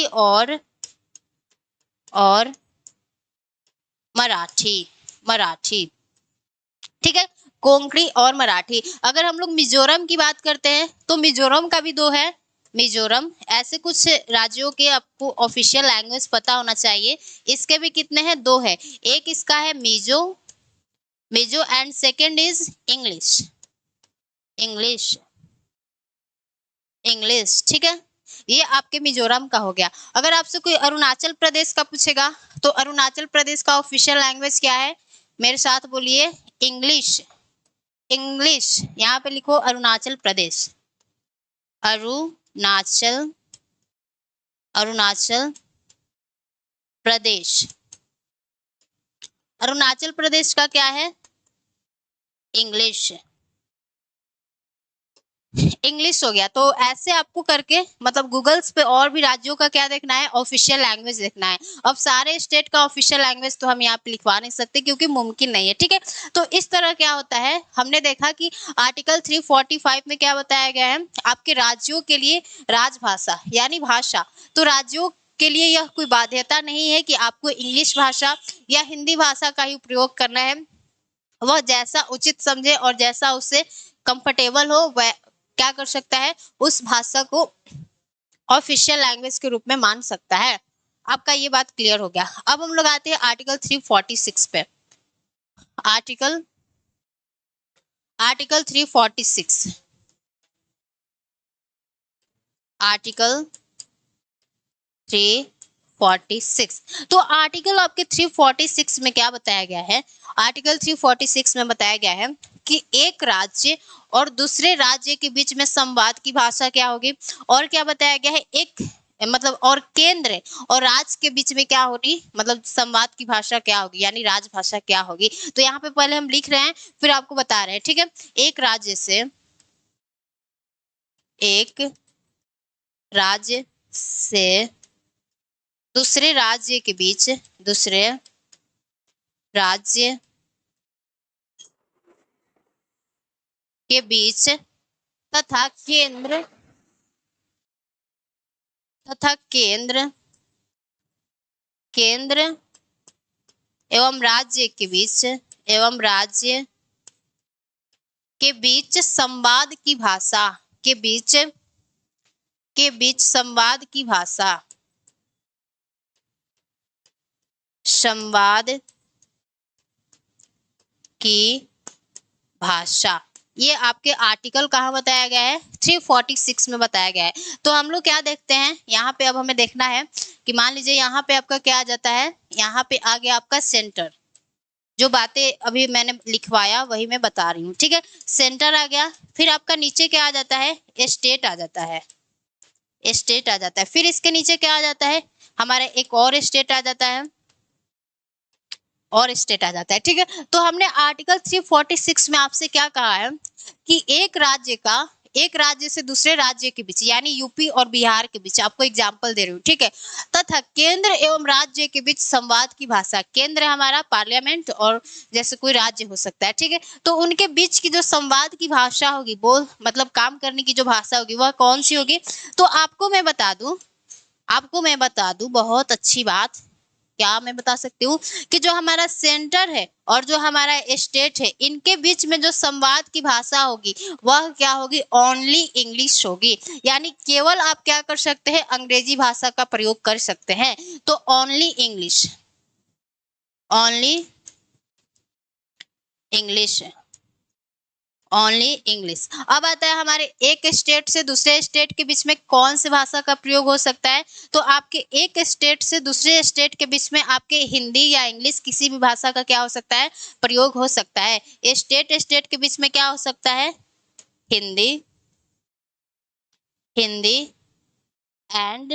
और मराठी। ठीक है, कोंकणी और मराठी। अगर हम लोग मिजोरम की बात करते हैं तो मिजोरम का भी दो है, मिजोरम, ऐसे कुछ राज्यों के आपको ऑफिशियल लैंग्वेज पता होना चाहिए। इसके भी कितने हैं, दो है, एक इसका है Mizo and second is English. ठीक है, ये आपके मिजोरम का हो गया। अगर आपसे कोई अरुणाचल प्रदेश का पूछेगा तो अरुणाचल प्रदेश का ऑफिशियल लैंग्वेज क्या है, मेरे साथ बोलिए इंग्लिश। यहाँ पे लिखो अरुणाचल प्रदेश, अरुणाचल प्रदेश। अरुणाचल प्रदेश का क्या है? इंग्लिश। इंग्लिश हो गया। तो ऐसे आपको करके मतलब गूगल्स पे और भी राज्यों का क्या देखना है? ऑफिशियल लैंग्वेज देखना है। अब सारे स्टेट का ऑफिशियल लैंग्वेज तो हम यहाँ पे लिखवा नहीं सकते क्योंकि मुमकिन नहीं है, ठीक है। तो इस तरह क्या होता है, हमने देखा कि आर्टिकल 345 में क्या बताया गया है, आपके राज्यों के लिए राजभाषा यानी भाषा। तो राज्यों के लिए यह कोई बाध्यता नहीं है कि आपको इंग्लिश भाषा या हिंदी भाषा का ही प्रयोग करना है। वह जैसा उचित समझे और जैसा उससे कंफर्टेबल हो वह क्या कर सकता है, उस भाषा को ऑफिशियल लैंग्वेज के रूप में मान सकता है। आपका ये बात क्लियर हो गया। अब हम लोग आते हैं आर्टिकल 346 पे। Article article 346 article 346। तो आर्टिकल आपके 346 में क्या बताया गया है? आर्टिकल 346 में बताया गया है कि एक राज्य और दूसरे राज्य के बीच में संवाद की भाषा क्या होगी, और क्या बताया गया है, एक मतलब और केंद्र और राज्य के बीच में क्या होगी, मतलब संवाद की भाषा क्या होगी यानी राजभाषा क्या होगी। तो यहाँ पे पहले हम लिख रहे हैं फिर आपको बता रहे हैं, ठीक है। एक राज्य से दूसरे राज्य के बीच दूसरे राज्य के बीच तथा केंद्र एवं राज्य के बीच संवाद की भाषा संवाद की भाषा। ये आपके आर्टिकल कहाँ बताया गया है? 346 में बताया गया है। तो हम लोग क्या देखते हैं यहाँ पे, अब हमें देखना है कि मान लीजिए यहाँ पे आपका क्या आ जाता है, यहाँ पे आ गया आपका सेंटर। जो बातें अभी मैंने लिखवाया वही मैं बता रही हूँ, ठीक है। सेंटर आ गया, फिर आपका नीचे क्या आ जाता है, स्टेट आ जाता है, फिर इसके नीचे क्या आ जाता है, हमारा एक और स्टेट आ जाता है, ठीक है। तो हमने आर्टिकल 346 में आपसे क्या कहा है कि एक राज्य से दूसरे राज्य के बीच यानी यूपी और बिहार के बीच, आपको एग्जांपल दे रही हूँ, ठीक है, तथा केंद्र एवं राज्य के बीच संवाद की भाषा, केंद्र हमारा पार्लियामेंट और जैसे कोई राज्य हो सकता है, ठीक है। तो उनके बीच की जो संवाद की भाषा होगी, बोल मतलब काम करने की जो भाषा होगी वह कौन सी होगी। तो आपको मैं बता दूं बहुत अच्छी बात, क्या मैं बता सकती हूँ कि जो हमारा सेंटर है और जो हमारा स्टेट है, इनके बीच में जो संवाद की भाषा होगी वह क्या होगी, ओनली इंग्लिश होगी। यानी केवल आप क्या कर सकते हैं, अंग्रेजी भाषा का प्रयोग कर सकते हैं। तो ओनली इंग्लिश ओनली इंग्लिश। अब आता है हमारे एक स्टेट से दूसरे स्टेट के बीच में कौन सी भाषा का प्रयोग हो सकता है। तो आपके एक स्टेट से दूसरे स्टेट के बीच में आपके हिंदी या इंग्लिश किसी भी भाषा का क्या हो सकता है, प्रयोग हो सकता है। स्टेट के बीच में क्या हो सकता है, हिंदी एंड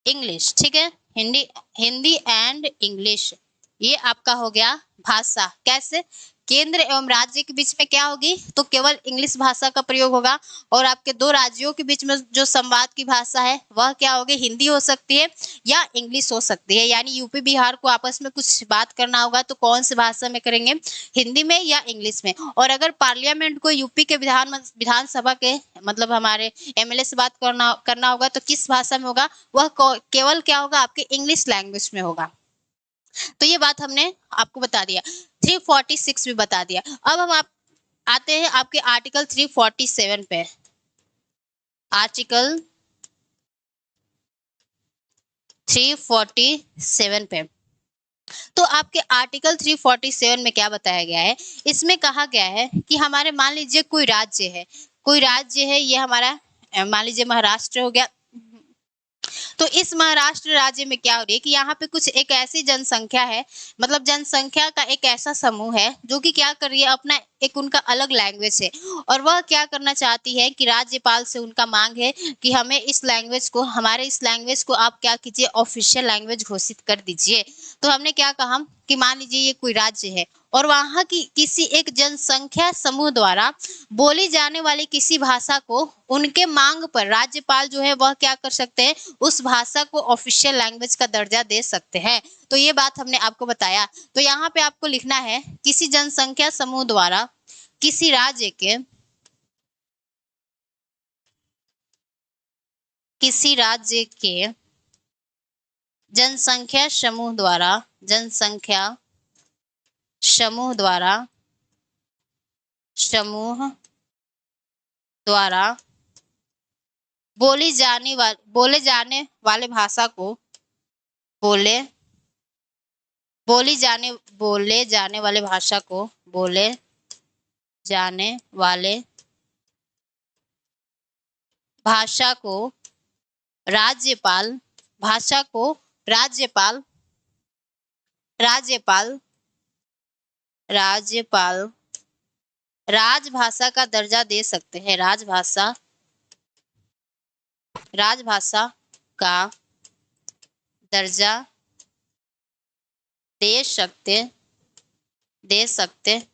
इंग्लिश, ठीक है, हिंदी एंड इंग्लिश। ये आपका हो गया भाषा। कैसे, केंद्र एवं राज्य के बीच में क्या होगी, तो केवल इंग्लिश भाषा का प्रयोग होगा। और आपके दो राज्यों के बीच में जो संवाद की भाषा है वह क्या होगी, हिंदी हो सकती है या इंग्लिश हो सकती है। यानी यूपी बिहार को आपस में कुछ बात करना होगा तो कौन सी भाषा में करेंगे, हिंदी में या इंग्लिश में। और अगर पार्लियामेंट को यूपी के विधानसभा के मतलब हमारे एमएलए से बात करना होगा तो किस भाषा में होगा, वह केवल क्या होगा, आपके इंग्लिश लैंग्वेज में होगा। तो ये बात हमने आपको बता दिया, 346 भी बता दिया। अब हम आते हैं आपके आर्टिकल 347 पे। आर्टिकल 347 पे, तो आपके आर्टिकल 347 में क्या बताया गया है, इसमें कहा गया है कि हमारे मान लीजिए कोई राज्य है, ये हमारा मान लीजिए महाराष्ट्र हो गया। तो इस महाराष्ट्र राज्य में क्या हो रही है कि यहाँ पे कुछ एक ऐसी जनसंख्या है, मतलब जनसंख्या का एक ऐसा समूह है जो कि क्या कर रही है, अपना एक उनका अलग लैंग्वेज है और वह क्या करना चाहती है कि राज्यपाल से उनका मांग है कि हमें इस लैंग्वेज को, हमारे इस लैंग्वेज को आप क्या कीजिए, ऑफिशियल लैंग्वेज घोषित कर दीजिए। तो हमने क्या कहा कि मान लीजिए ये कोई राज्य है और वहां की किसी एक जनसंख्या समूह द्वारा बोली जाने वाली किसी भाषा को उनके मांग पर राज्यपाल जो है वह क्या कर सकते हैं, उस भाषा को ऑफिशियल लैंग्वेज का दर्जा दे सकते हैं। तो ये बात हमने आपको बताया। तो यहाँ पे आपको लिखना है किसी जनसंख्या समूह द्वारा किसी राज्य के, किसी राज्य के जनसंख्या समूह द्वारा, जनसंख्या समूह द्वारा, समूह द्वारा बोले जाने वाले भाषा को, बोले बोले जाने वाले भाषा को, बोले जाने वाले भाषा को राज्यपाल, भाषा को राज्यपाल, राज्यपाल, राज्यपाल राजभाषा का दर्जा दे सकते हैं, राजभाषा, राजभाषा का दर्जा दे सकते, दे सकते,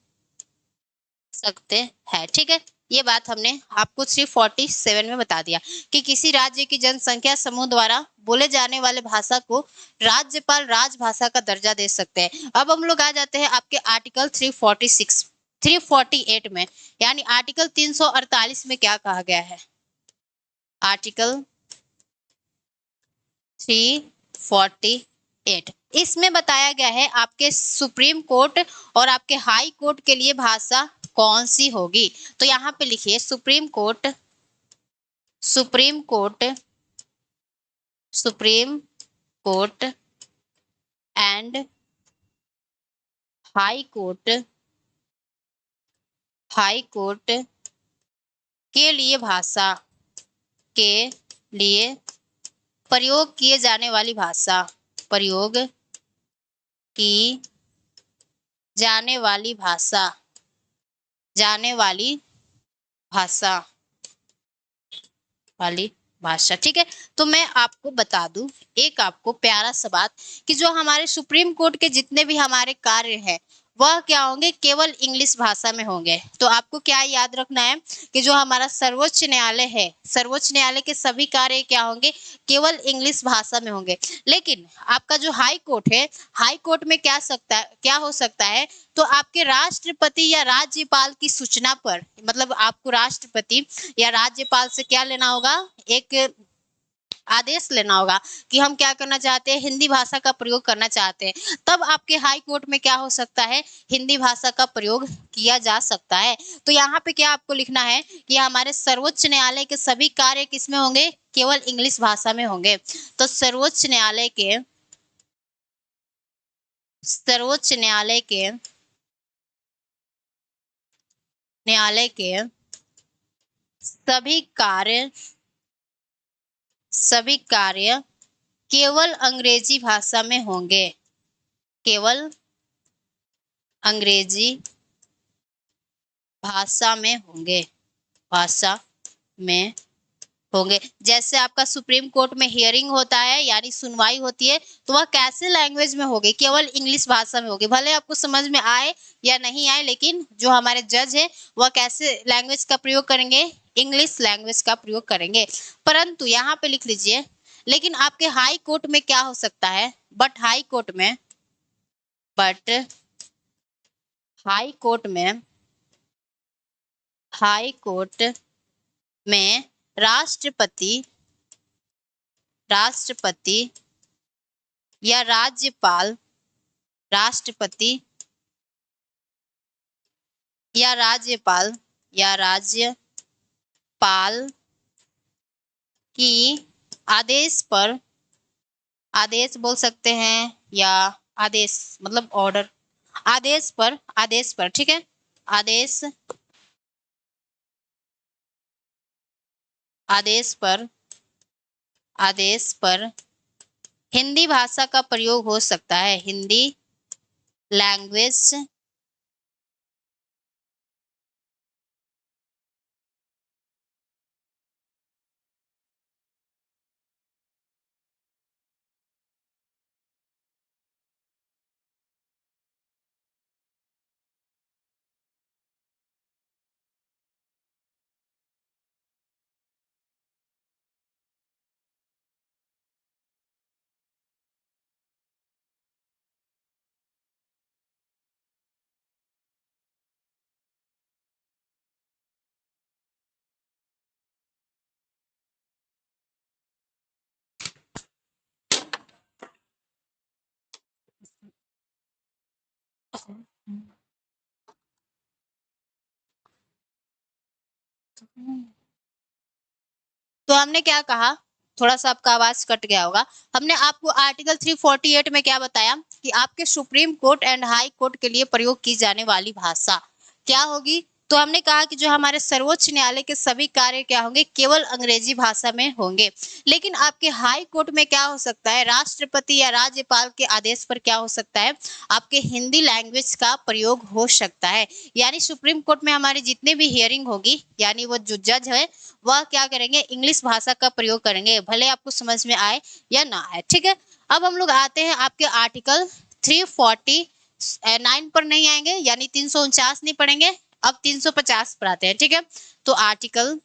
सकते हैं। ठीक है, ये बात हमने आपको 347 में बता दिया कि किसी राज्य की जनसंख्या समूह द्वारा बोले जाने वाले भाषा को राज्यपाल राजभाषा का दर्जा दे सकते हैं। अब हम लोग आ जाते हैं आपके आर्टिकल 346 348 में, यानी आर्टिकल 348 में क्या कहा गया है। आर्टिकल 348 इसमें बताया गया है आपके सुप्रीम कोर्ट और आपके हाई कोर्ट के लिए भाषा कौन सी होगी। तो यहाँ पे लिखिए supreme court, supreme court, supreme court and high court, high court के लिए भाषा के लिए प्रयोग किए जाने वाली भाषा, प्रयोग की जाने वाली भाषा, जाने वाली भाषा, वाली भाषा। ठीक है, तो मैं आपको बता दूं एक आपको प्यारा सा बात कि जो हमारे सुप्रीम कोर्ट के जितने भी हमारे कार्य हैं वह क्या होंगे, केवल इंग्लिश भाषा में होंगे। तो आपको क्या याद रखना है कि जो हमारा सर्वोच्च न्यायालय है, सर्वोच्च न्यायालय के सभी कार्य क्या होंगे, केवल इंग्लिश भाषा में होंगे। लेकिन आपका जो हाई कोर्ट है, हाई कोर्ट में क्या सकता है, क्या हो सकता है, तो आपके राष्ट्रपति या राज्यपाल की सूचना पर, मतलब आपको राष्ट्रपति या राज्यपाल से क्या लेना होगा, एक आदेश लेना होगा कि हम क्या करना चाहते हैं, हिंदी भाषा का प्रयोग करना चाहते हैं। तब आपके हाई कोर्ट में क्या हो सकता है, हिंदी भाषा का प्रयोग किया जा सकता है। तो यहाँ पे क्या आपको लिखना है कि हमारे सर्वोच्च न्यायालय के सभी कार्य किसमें होंगे, केवल इंग्लिश भाषा में होंगे। तो सर्वोच्च न्यायालय के, सर्वोच्च न्यायालय के, न्यायालय के सभी कार्य, सभी कार्य केवल अंग्रेजी भाषा में होंगे, केवल अंग्रेजी भाषा में होंगे, भाषा में होंगे। जैसे आपका सुप्रीम कोर्ट में हियरिंग होता है यानी सुनवाई होती है, तो वह कैसे लैंग्वेज में होगी, केवल इंग्लिश भाषा में होगी। भले आपको समझ में आए या नहीं आए, लेकिन जो हमारे जज है वह कैसे लैंग्वेज का प्रयोग करेंगे, इंग्लिश लैंग्वेज का प्रयोग करेंगे। परंतु यहाँ पे लिख लीजिए, लेकिन आपके हाई कोर्ट में क्या हो सकता है, बट हाई कोर्ट में, बट हाई कोर्ट में, हाई कोर्ट में राष्ट्रपति, राष्ट्रपति या राज्यपाल, राष्ट्रपति या राज्यपाल, या राज्यपाल की आदेश पर, आदेश बोल सकते हैं या आदेश मतलब ऑर्डर, आदेश पर, आदेश पर, ठीक है, आदेश, आदेश पर, आदेश पर हिंदी भाषा का प्रयोग हो सकता है। हिंदी लैंग्वेज तो हमने क्या कहा, थोड़ा सा आपका आवाज कट गया होगा। हमने आपको आर्टिकल 348 में क्या बताया कि आपके supreme court and high court के लिए प्रयोग की जाने वाली भाषा क्या होगी। तो हमने कहा कि जो हमारे सर्वोच्च न्यायालय के सभी कार्य क्या होंगे, केवल अंग्रेजी भाषा में होंगे। लेकिन आपके हाई कोर्ट में क्या हो सकता है, राष्ट्रपति या राज्यपाल के आदेश पर क्या हो सकता है, आपके हिंदी लैंग्वेज का प्रयोग हो सकता है। यानी सुप्रीम कोर्ट में हमारी जितने भी हियरिंग होगी, यानी वो जो जज है वह क्या करेंगे, इंग्लिश भाषा का प्रयोग करेंगे, भले आपको समझ में आए या ना आए। ठीक है, अब हम लोग आते हैं आपके आर्टिकल 349 पर नहीं आएंगे, यानी 349 नहीं पढ़ेंगे, अब 350 पर आते हैं। ठीक है, तो आर्टिकल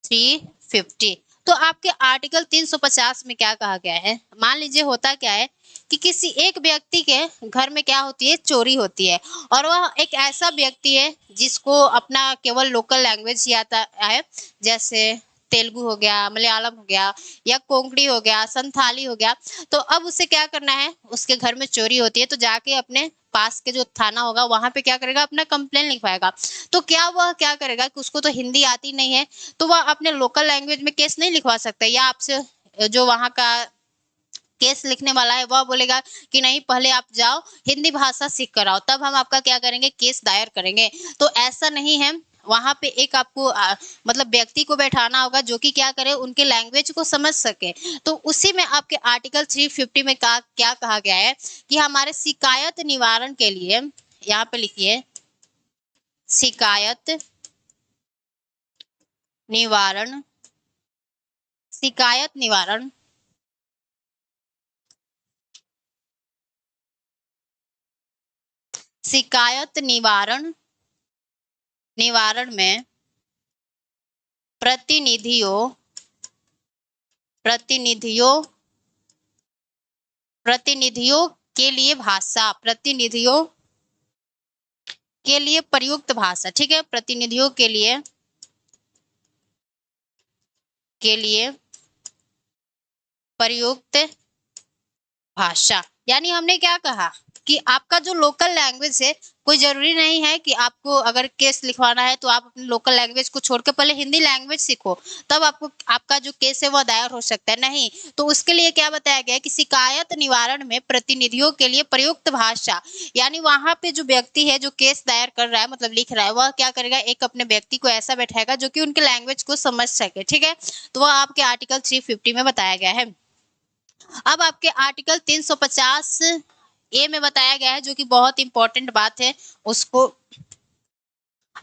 350, तो आपके आर्टिकल 350 में क्या कहा गया है, मान लीजिए होता क्या है कि किसी एक व्यक्ति के घर में क्या होती है, चोरी होती है, और वह एक ऐसा व्यक्ति है जिसको अपना केवल लोकल लैंग्वेज ही आता है, जैसे तेलुगु हो गया, मलयालम हो गया, या कोंकणी हो गया, संथाली हो गया। तो अब उसे क्या करना है, उसके घर में चोरी होती है तो जाके अपने पास के जो थाना होगा वहां पे क्या करेगा, अपना कंप्लेन लिखवाएगा। तो क्या वह क्या करेगा कि उसको तो हिंदी आती नहीं है, तो वह अपने लोकल लैंग्वेज में केस नहीं लिखवा सकता, या आपसे जो वहां का केस लिखने वाला है वह बोलेगा कि नहीं, पहले आप जाओ हिंदी भाषा सीख कर आओ, तब हम आपका क्या करेंगे, केस दायर करेंगे। तो ऐसा नहीं है, वहां पे एक आपको मतलब व्यक्ति को बैठाना होगा जो कि क्या करे, उनके लैंग्वेज को समझ सके। तो उसी में आपके आर्टिकल 350 में क्या कहा गया है कि हमारे शिकायत निवारण के लिए, यहाँ पे लिखिए, शिकायत निवारण, शिकायत निवारण, शिकायत निवारण, निवारण में प्रतिनिधियों, प्रतिनिधियों, प्रतिनिधियों के लिए भाषा, प्रतिनिधियों के लिए प्रयुक्त भाषा। ठीक है, प्रतिनिधियों के लिए प्रयुक्त भाषा। यानी हमने क्या कहा कि आपका जो लोकल लैंग्वेज है, कोई जरूरी नहीं है कि आपको अगर केस लिखवाना है तो आप अपनी लोकल लैंग्वेज को छोड़ के पहले हिंदी लैंग्वेज सीखो, तब आपको आपका जो केस है वह दायर हो सकता है, नहीं। तो उसके लिए क्या बताया गया है कि शिकायत निवारण में प्रतिनिधियों के लिए प्रयुक्त भाषा, यानी वहां पे जो व्यक्ति है जो केस दायर कर रहा है, मतलब लिख रहा है, वह क्या करेगा, एक अपने व्यक्ति को ऐसा बैठाएगा जो कि उनके लैंग्वेज को समझ सके। ठीक है, तो वह आपके आर्टिकल 350 में बताया गया है। अब आपके आर्टिकल 350 ए में बताया गया है, जो कि बहुत इंपॉर्टेंट बात है, उसको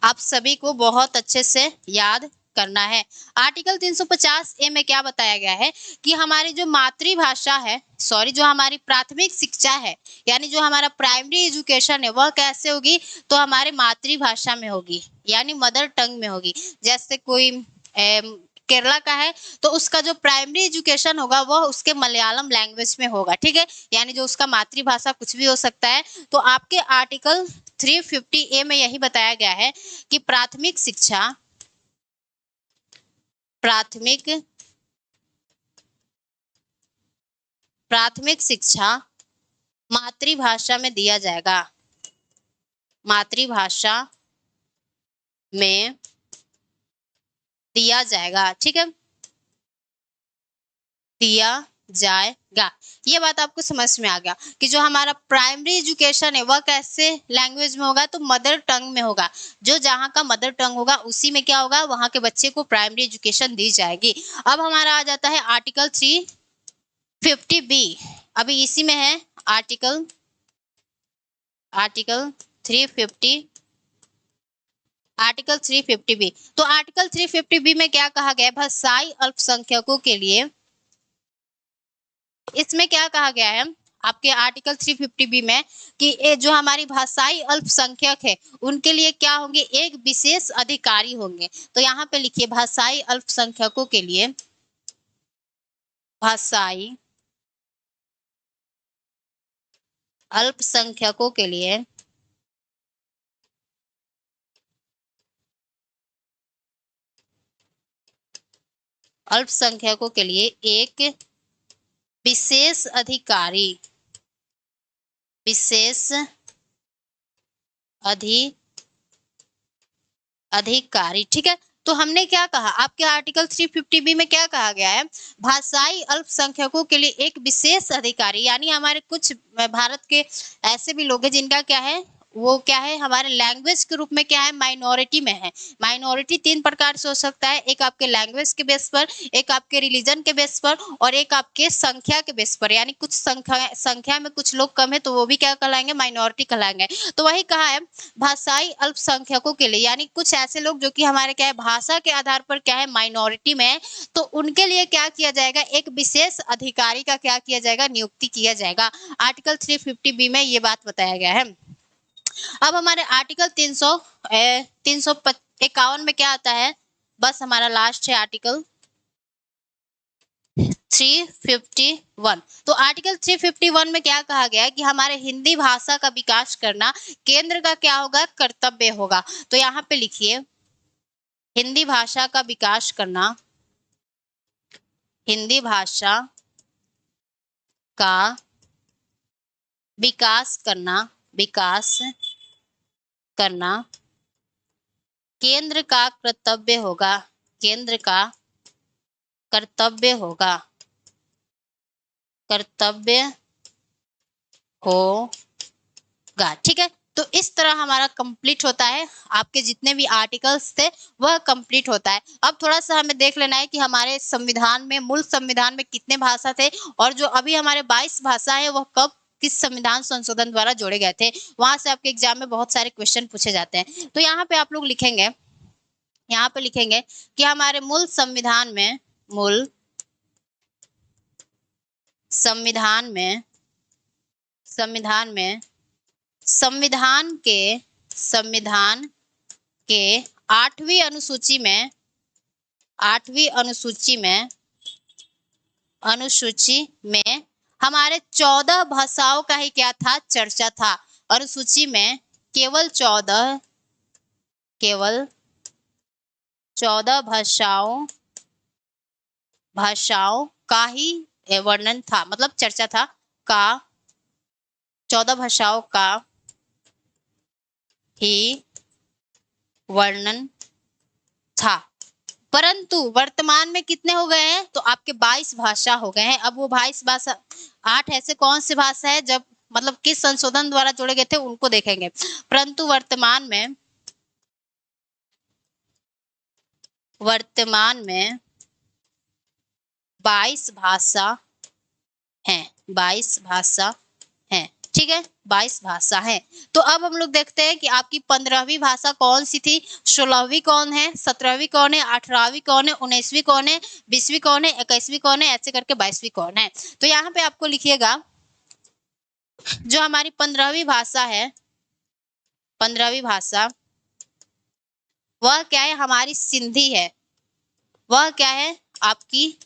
आप सभी को बहुत अच्छे से याद करना है। आर्टिकल 350 ए में क्या बताया गया है कि हमारी जो मातृभाषा है, सॉरी, जो हमारी प्राथमिक शिक्षा है, यानी जो हमारा प्राइमरी एजुकेशन है, वह कैसे होगी, तो हमारे मातृभाषा में होगी, यानी मदर टंग में होगी। जैसे कोई केरला का है तो उसका जो प्राइमरी एजुकेशन होगा वह उसके मलयालम लैंग्वेज में होगा। ठीक है, यानी जो उसका मातृभाषा कुछ भी हो सकता है। तो आपके आर्टिकल 350 ए में यही बताया गया है कि प्राथमिक शिक्षा, प्राथमिक प्राथमिक शिक्षा मातृभाषा में दिया जाएगा, मातृभाषा में दिया जाएगा। ठीक है, दिया जाएगा। ये बात आपको समझ में आ गया कि जो हमारा प्राइमरी एजुकेशन है वह कैसे लैंग्वेज में होगा, तो मदर टंग में होगा। जो जहाँ का मदर टंग होगा उसी में क्या होगा, वहाँ के बच्चे को प्राइमरी एजुकेशन दी जाएगी। अब हमारा आ जाता है आर्टिकल 350B। अभी इसी में है आर्टिकल 350, आर्टिकल 350B। तो आर्टिकल 350B में क्या कहा गया है, भाषाई अल्पसंख्यकों के लिए, इसमें क्या कहा गया है आपके आर्टिकल 350B में कि ये जो हमारी भाषाई अल्पसंख्यक है उनके लिए क्या होंगे, एक विशेष अधिकारी होंगे। तो यहाँ पे लिखिए भाषाई अल्पसंख्यकों के लिए, भाषाई अल्पसंख्यकों के लिए एक विशेष अधिकारी, विशेष अधिकारी, ठीक है। तो हमने क्या कहा, आपके आर्टिकल 350B में क्या कहा गया है, भाषाई अल्पसंख्यकों के लिए एक विशेष अधिकारी, यानी हमारे कुछ भारत के ऐसे भी लोग हैं जिनका क्या है, वो क्या है हमारे लैंग्वेज के रूप में क्या है, माइनॉरिटी में है। माइनॉरिटी 3 प्रकार से हो सकता है, एक आपके लैंग्वेज के बेस पर, एक आपके रिलीजन के बेस पर, और एक आपके संख्या के बेस पर। यानी कुछ संख्या में कुछ लोग कम है तो वो भी क्या कहलाएंगे, माइनॉरिटी कहलाएंगे। तो वही कहा है भाषाई अल्पसंख्यकों के लिए, यानी कुछ ऐसे लोग जो कि हमारे क्या है भाषा के आधार पर क्या है माइनॉरिटी में है, तो उनके लिए क्या किया जाएगा, एक विशेष अधिकारी का क्या किया जाएगा, नियुक्ति किया जाएगा। आर्टिकल 350B में ये बात बताया गया है। अब हमारे आर्टिकल 351 में क्या आता है, बस हमारा लास्ट है आर्टिकल 351। तो आर्टिकल 351 में क्या कहा गया है कि हमारे हिंदी भाषा का विकास करना केंद्र का क्या होगा, कर्तव्य होगा। तो यहाँ पे लिखिए हिंदी भाषा का विकास करना, हिंदी भाषा का विकास करना केंद्र का कर्तव्य होगा, केंद्र का कर्तव्य होगा, कर्तव्य होगा, ठीक है। तो इस तरह हमारा कंप्लीट होता है, आपके जितने भी आर्टिकल्स थे वह कंप्लीट होता है। अब थोड़ा सा हमें देख लेना है कि हमारे संविधान में, मूल संविधान में कितने भाषा थे, और जो अभी हमारे 22 भाषा है वह कब किस संविधान संशोधन द्वारा जोड़े गए थे। वहां से आपके एग्जाम में बहुत सारे क्वेश्चन पूछे जाते हैं। तो यहाँ पे आप लोग लिखेंगे, यहाँ पे लिखेंगे कि हमारे मूल संविधान में, मूल संविधान में, संविधान के 8वीं अनुसूची में हमारे 14 भाषाओं का ही क्या था, चर्चा था। अनुसूची में केवल 14 भाषाओं का ही वर्णन था, मतलब चर्चा था, का 14 भाषाओं का ही वर्णन था। परंतु वर्तमान में कितने हो गए हैं, तो आपके 22 भाषा हो गए हैं। अब वो 22 भाषा, 8 ऐसे कौन से भाषा है जब मतलब किस संशोधन द्वारा जोड़े गए थे उनको देखेंगे। परंतु वर्तमान में 22 भाषा हैं, 22 भाषा हैं, ठीक है, 22 भाषा है। तो अब हम लोग देखते हैं कि आपकी 15वीं भाषा कौन सी थी, 16वीं कौन है, 17वीं कौन है, 18वीं कौन है, 19वीं कौन है, 20वीं कौन है, 21वीं कौन है, ऐसे करके 22वीं कौन है। तो यहाँ पे आपको लिखिएगा जो हमारी 15वीं भाषा है, 15वीं भाषा वह क्या है, हमारी सिंधी है। वह क्या है, आपकी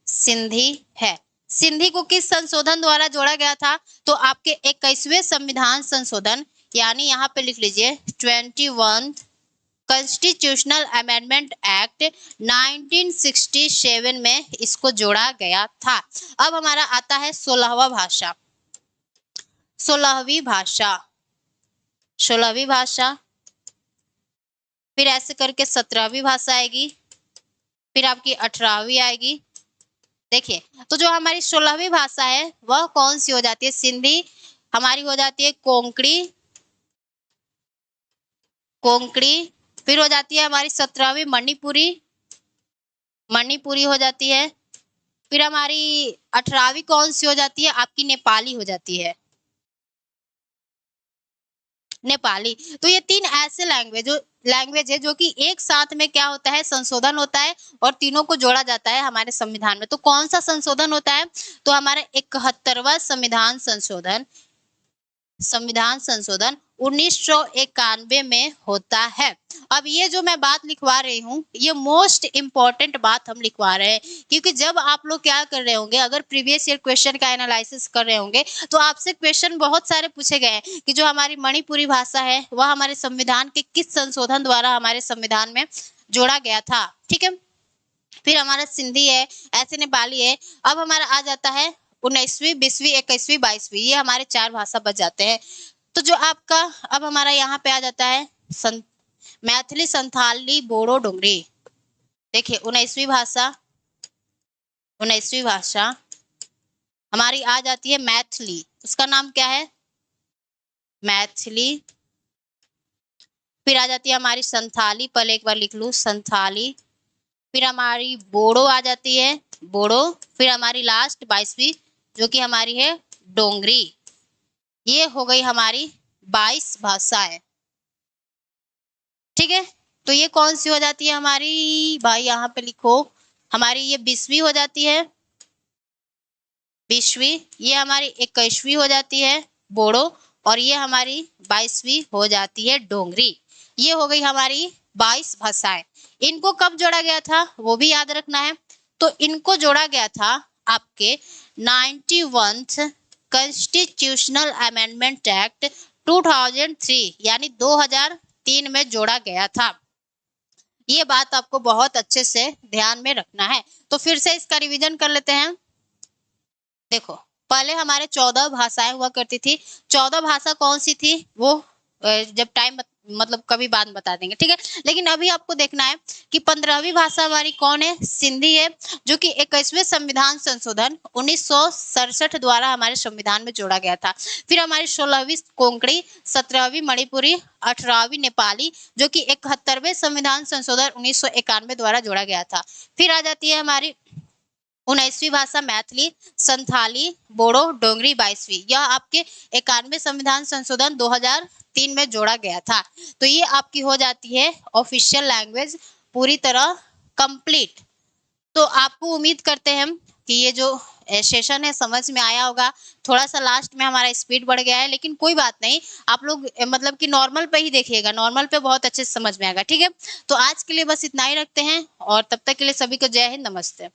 सिंधी है। सिंधी को किस संशोधन द्वारा जोड़ा गया था, तो आपके 21वें संविधान संशोधन, यानी यहाँ पे लिख लीजिए 21 कॉन्स्टिट्यूशनल अमेंडमेंट एक्ट 1967 में इसको जोड़ा गया था। अब हमारा आता है 16वां भाषा, 16वीं भाषा, 16वीं भाषा, फिर ऐसे करके 17वीं भाषा आएगी, फिर आपकी 18वीं आएगी, देखिए, तो जो हमारी 16वीं भाषा है वह कौन सी हो जाती है? सिंधी हमारी हो जाती है कोंकणी, कोंकणी, फिर हो जाती है हमारी 17वीं मणिपुरी, मणिपुरी हो जाती है, फिर हमारी 18वीं कौन सी हो जाती है? आपकी नेपाली हो जाती है, नेपाली। तो ये 3 ऐसे लैंग्वेज है जो कि एक साथ में क्या होता है? संशोधन होता है और तीनों को जोड़ा जाता है हमारे संविधान में। तो कौन सा संशोधन होता है? तो हमारा 71वां संविधान संशोधन 1991 में होता है। अब ये जो मैं बात लिखवा रही हूँ, ये मोस्ट इम्पॉर्टेंट बात हम लिखवा रहे हैं, क्योंकि जब आप लोग क्या कर रहे होंगे, अगर प्रीवियस ईयर क्वेश्चन का एनालिसिस कर रहे होंगे, तो आपसे क्वेश्चन बहुत सारे पूछे गए हैं कि जो हमारी मणिपुरी भाषा है वह हमारे संविधान के किस संशोधन द्वारा हमारे संविधान में जोड़ा गया था। ठीक है, फिर हमारा सिंधी है, ऐसे नेपाली है। अब हमारा आ जाता है 19वीं, 20वीं, 21वीं, 22वीं, ये हमारे 4 भाषा बच जाते हैं। तो जो आपका अब हमारा यहाँ पे आ जाता है मैथिली, संथाली, बोडो, डोगरी। देखिए 19वीं भाषा हमारी आ जाती है मैथिली। उसका नाम क्या है? मैथिली। फिर आ जाती है हमारी संथाली, पहले एक बार लिख लूं, संथाली। फिर हमारी बोडो आ जाती है, बोडो। फिर हमारी लास्ट 22वीं जो कि हमारी है डोंगरी। ये हो गई हमारी 22 भाषाएं। ठीक है, तो ये कौन सी हो जाती है हमारी? भाई यहाँ पे लिखो, हमारी ये 20वीं हो जाती है, 20वीं। ये हमारी 21वीं हो जाती है बोडो, और ये हमारी 22वीं हो जाती है डोंगरी। ये हो गई हमारी 22 भाषाएं। इनको कब जोड़ा गया था वो भी याद रखना है। तो इनको जोड़ा गया था आपके 91th कॉन्स्टिट्यूशनल अमेंडमेंट एक्ट 2003 यानी 2003 में जोड़ा गया था। ये बात आपको बहुत अच्छे से ध्यान में रखना है। तो फिर से इसका रिवीजन कर लेते हैं। देखो, पहले हमारे 14 भाषाएं हुआ करती थी। 14 भाषा कौन सी थी वो जब टाइम मतलब कभी बाद बता देंगे, ठीक है। लेकिन अभी आपको देखना है कि 15वीं भाषा हमारी कौन है? सिंधी है, जो कि 21वें संविधान संशोधन 1967 द्वारा हमारे संविधान में जोड़ा गया था। फिर हमारी 16वीं कोंकणी, 17वीं मणिपुरी, 18वीं नेपाली, जो कि 71वें संविधान संशोधन 1991 द्वारा जोड़ा गया था। फिर आ जाती है हमारी 19वीं भाषा मैथिली, संथाली, बोडो, डोगरी 22वीं। यह आपके 91वें संविधान संशोधन 2003 में जोड़ा गया था। तो ये आपकी हो जाती है ऑफिशियल लैंग्वेज पूरी तरह कंप्लीट। तो आपको उम्मीद करते हैं कि ये जो सेशन है समझ में आया होगा। थोड़ा सा लास्ट में हमारा स्पीड बढ़ गया है, लेकिन कोई बात नहीं, आप लोग मतलब कि नॉर्मल पे ही देखिएगा, नॉर्मल पे बहुत अच्छे से समझ में आएगा। ठीक है, तो आज के लिए बस इतना ही रखते हैं, और तब तक के लिए सभी को जय हिंद, नमस्ते।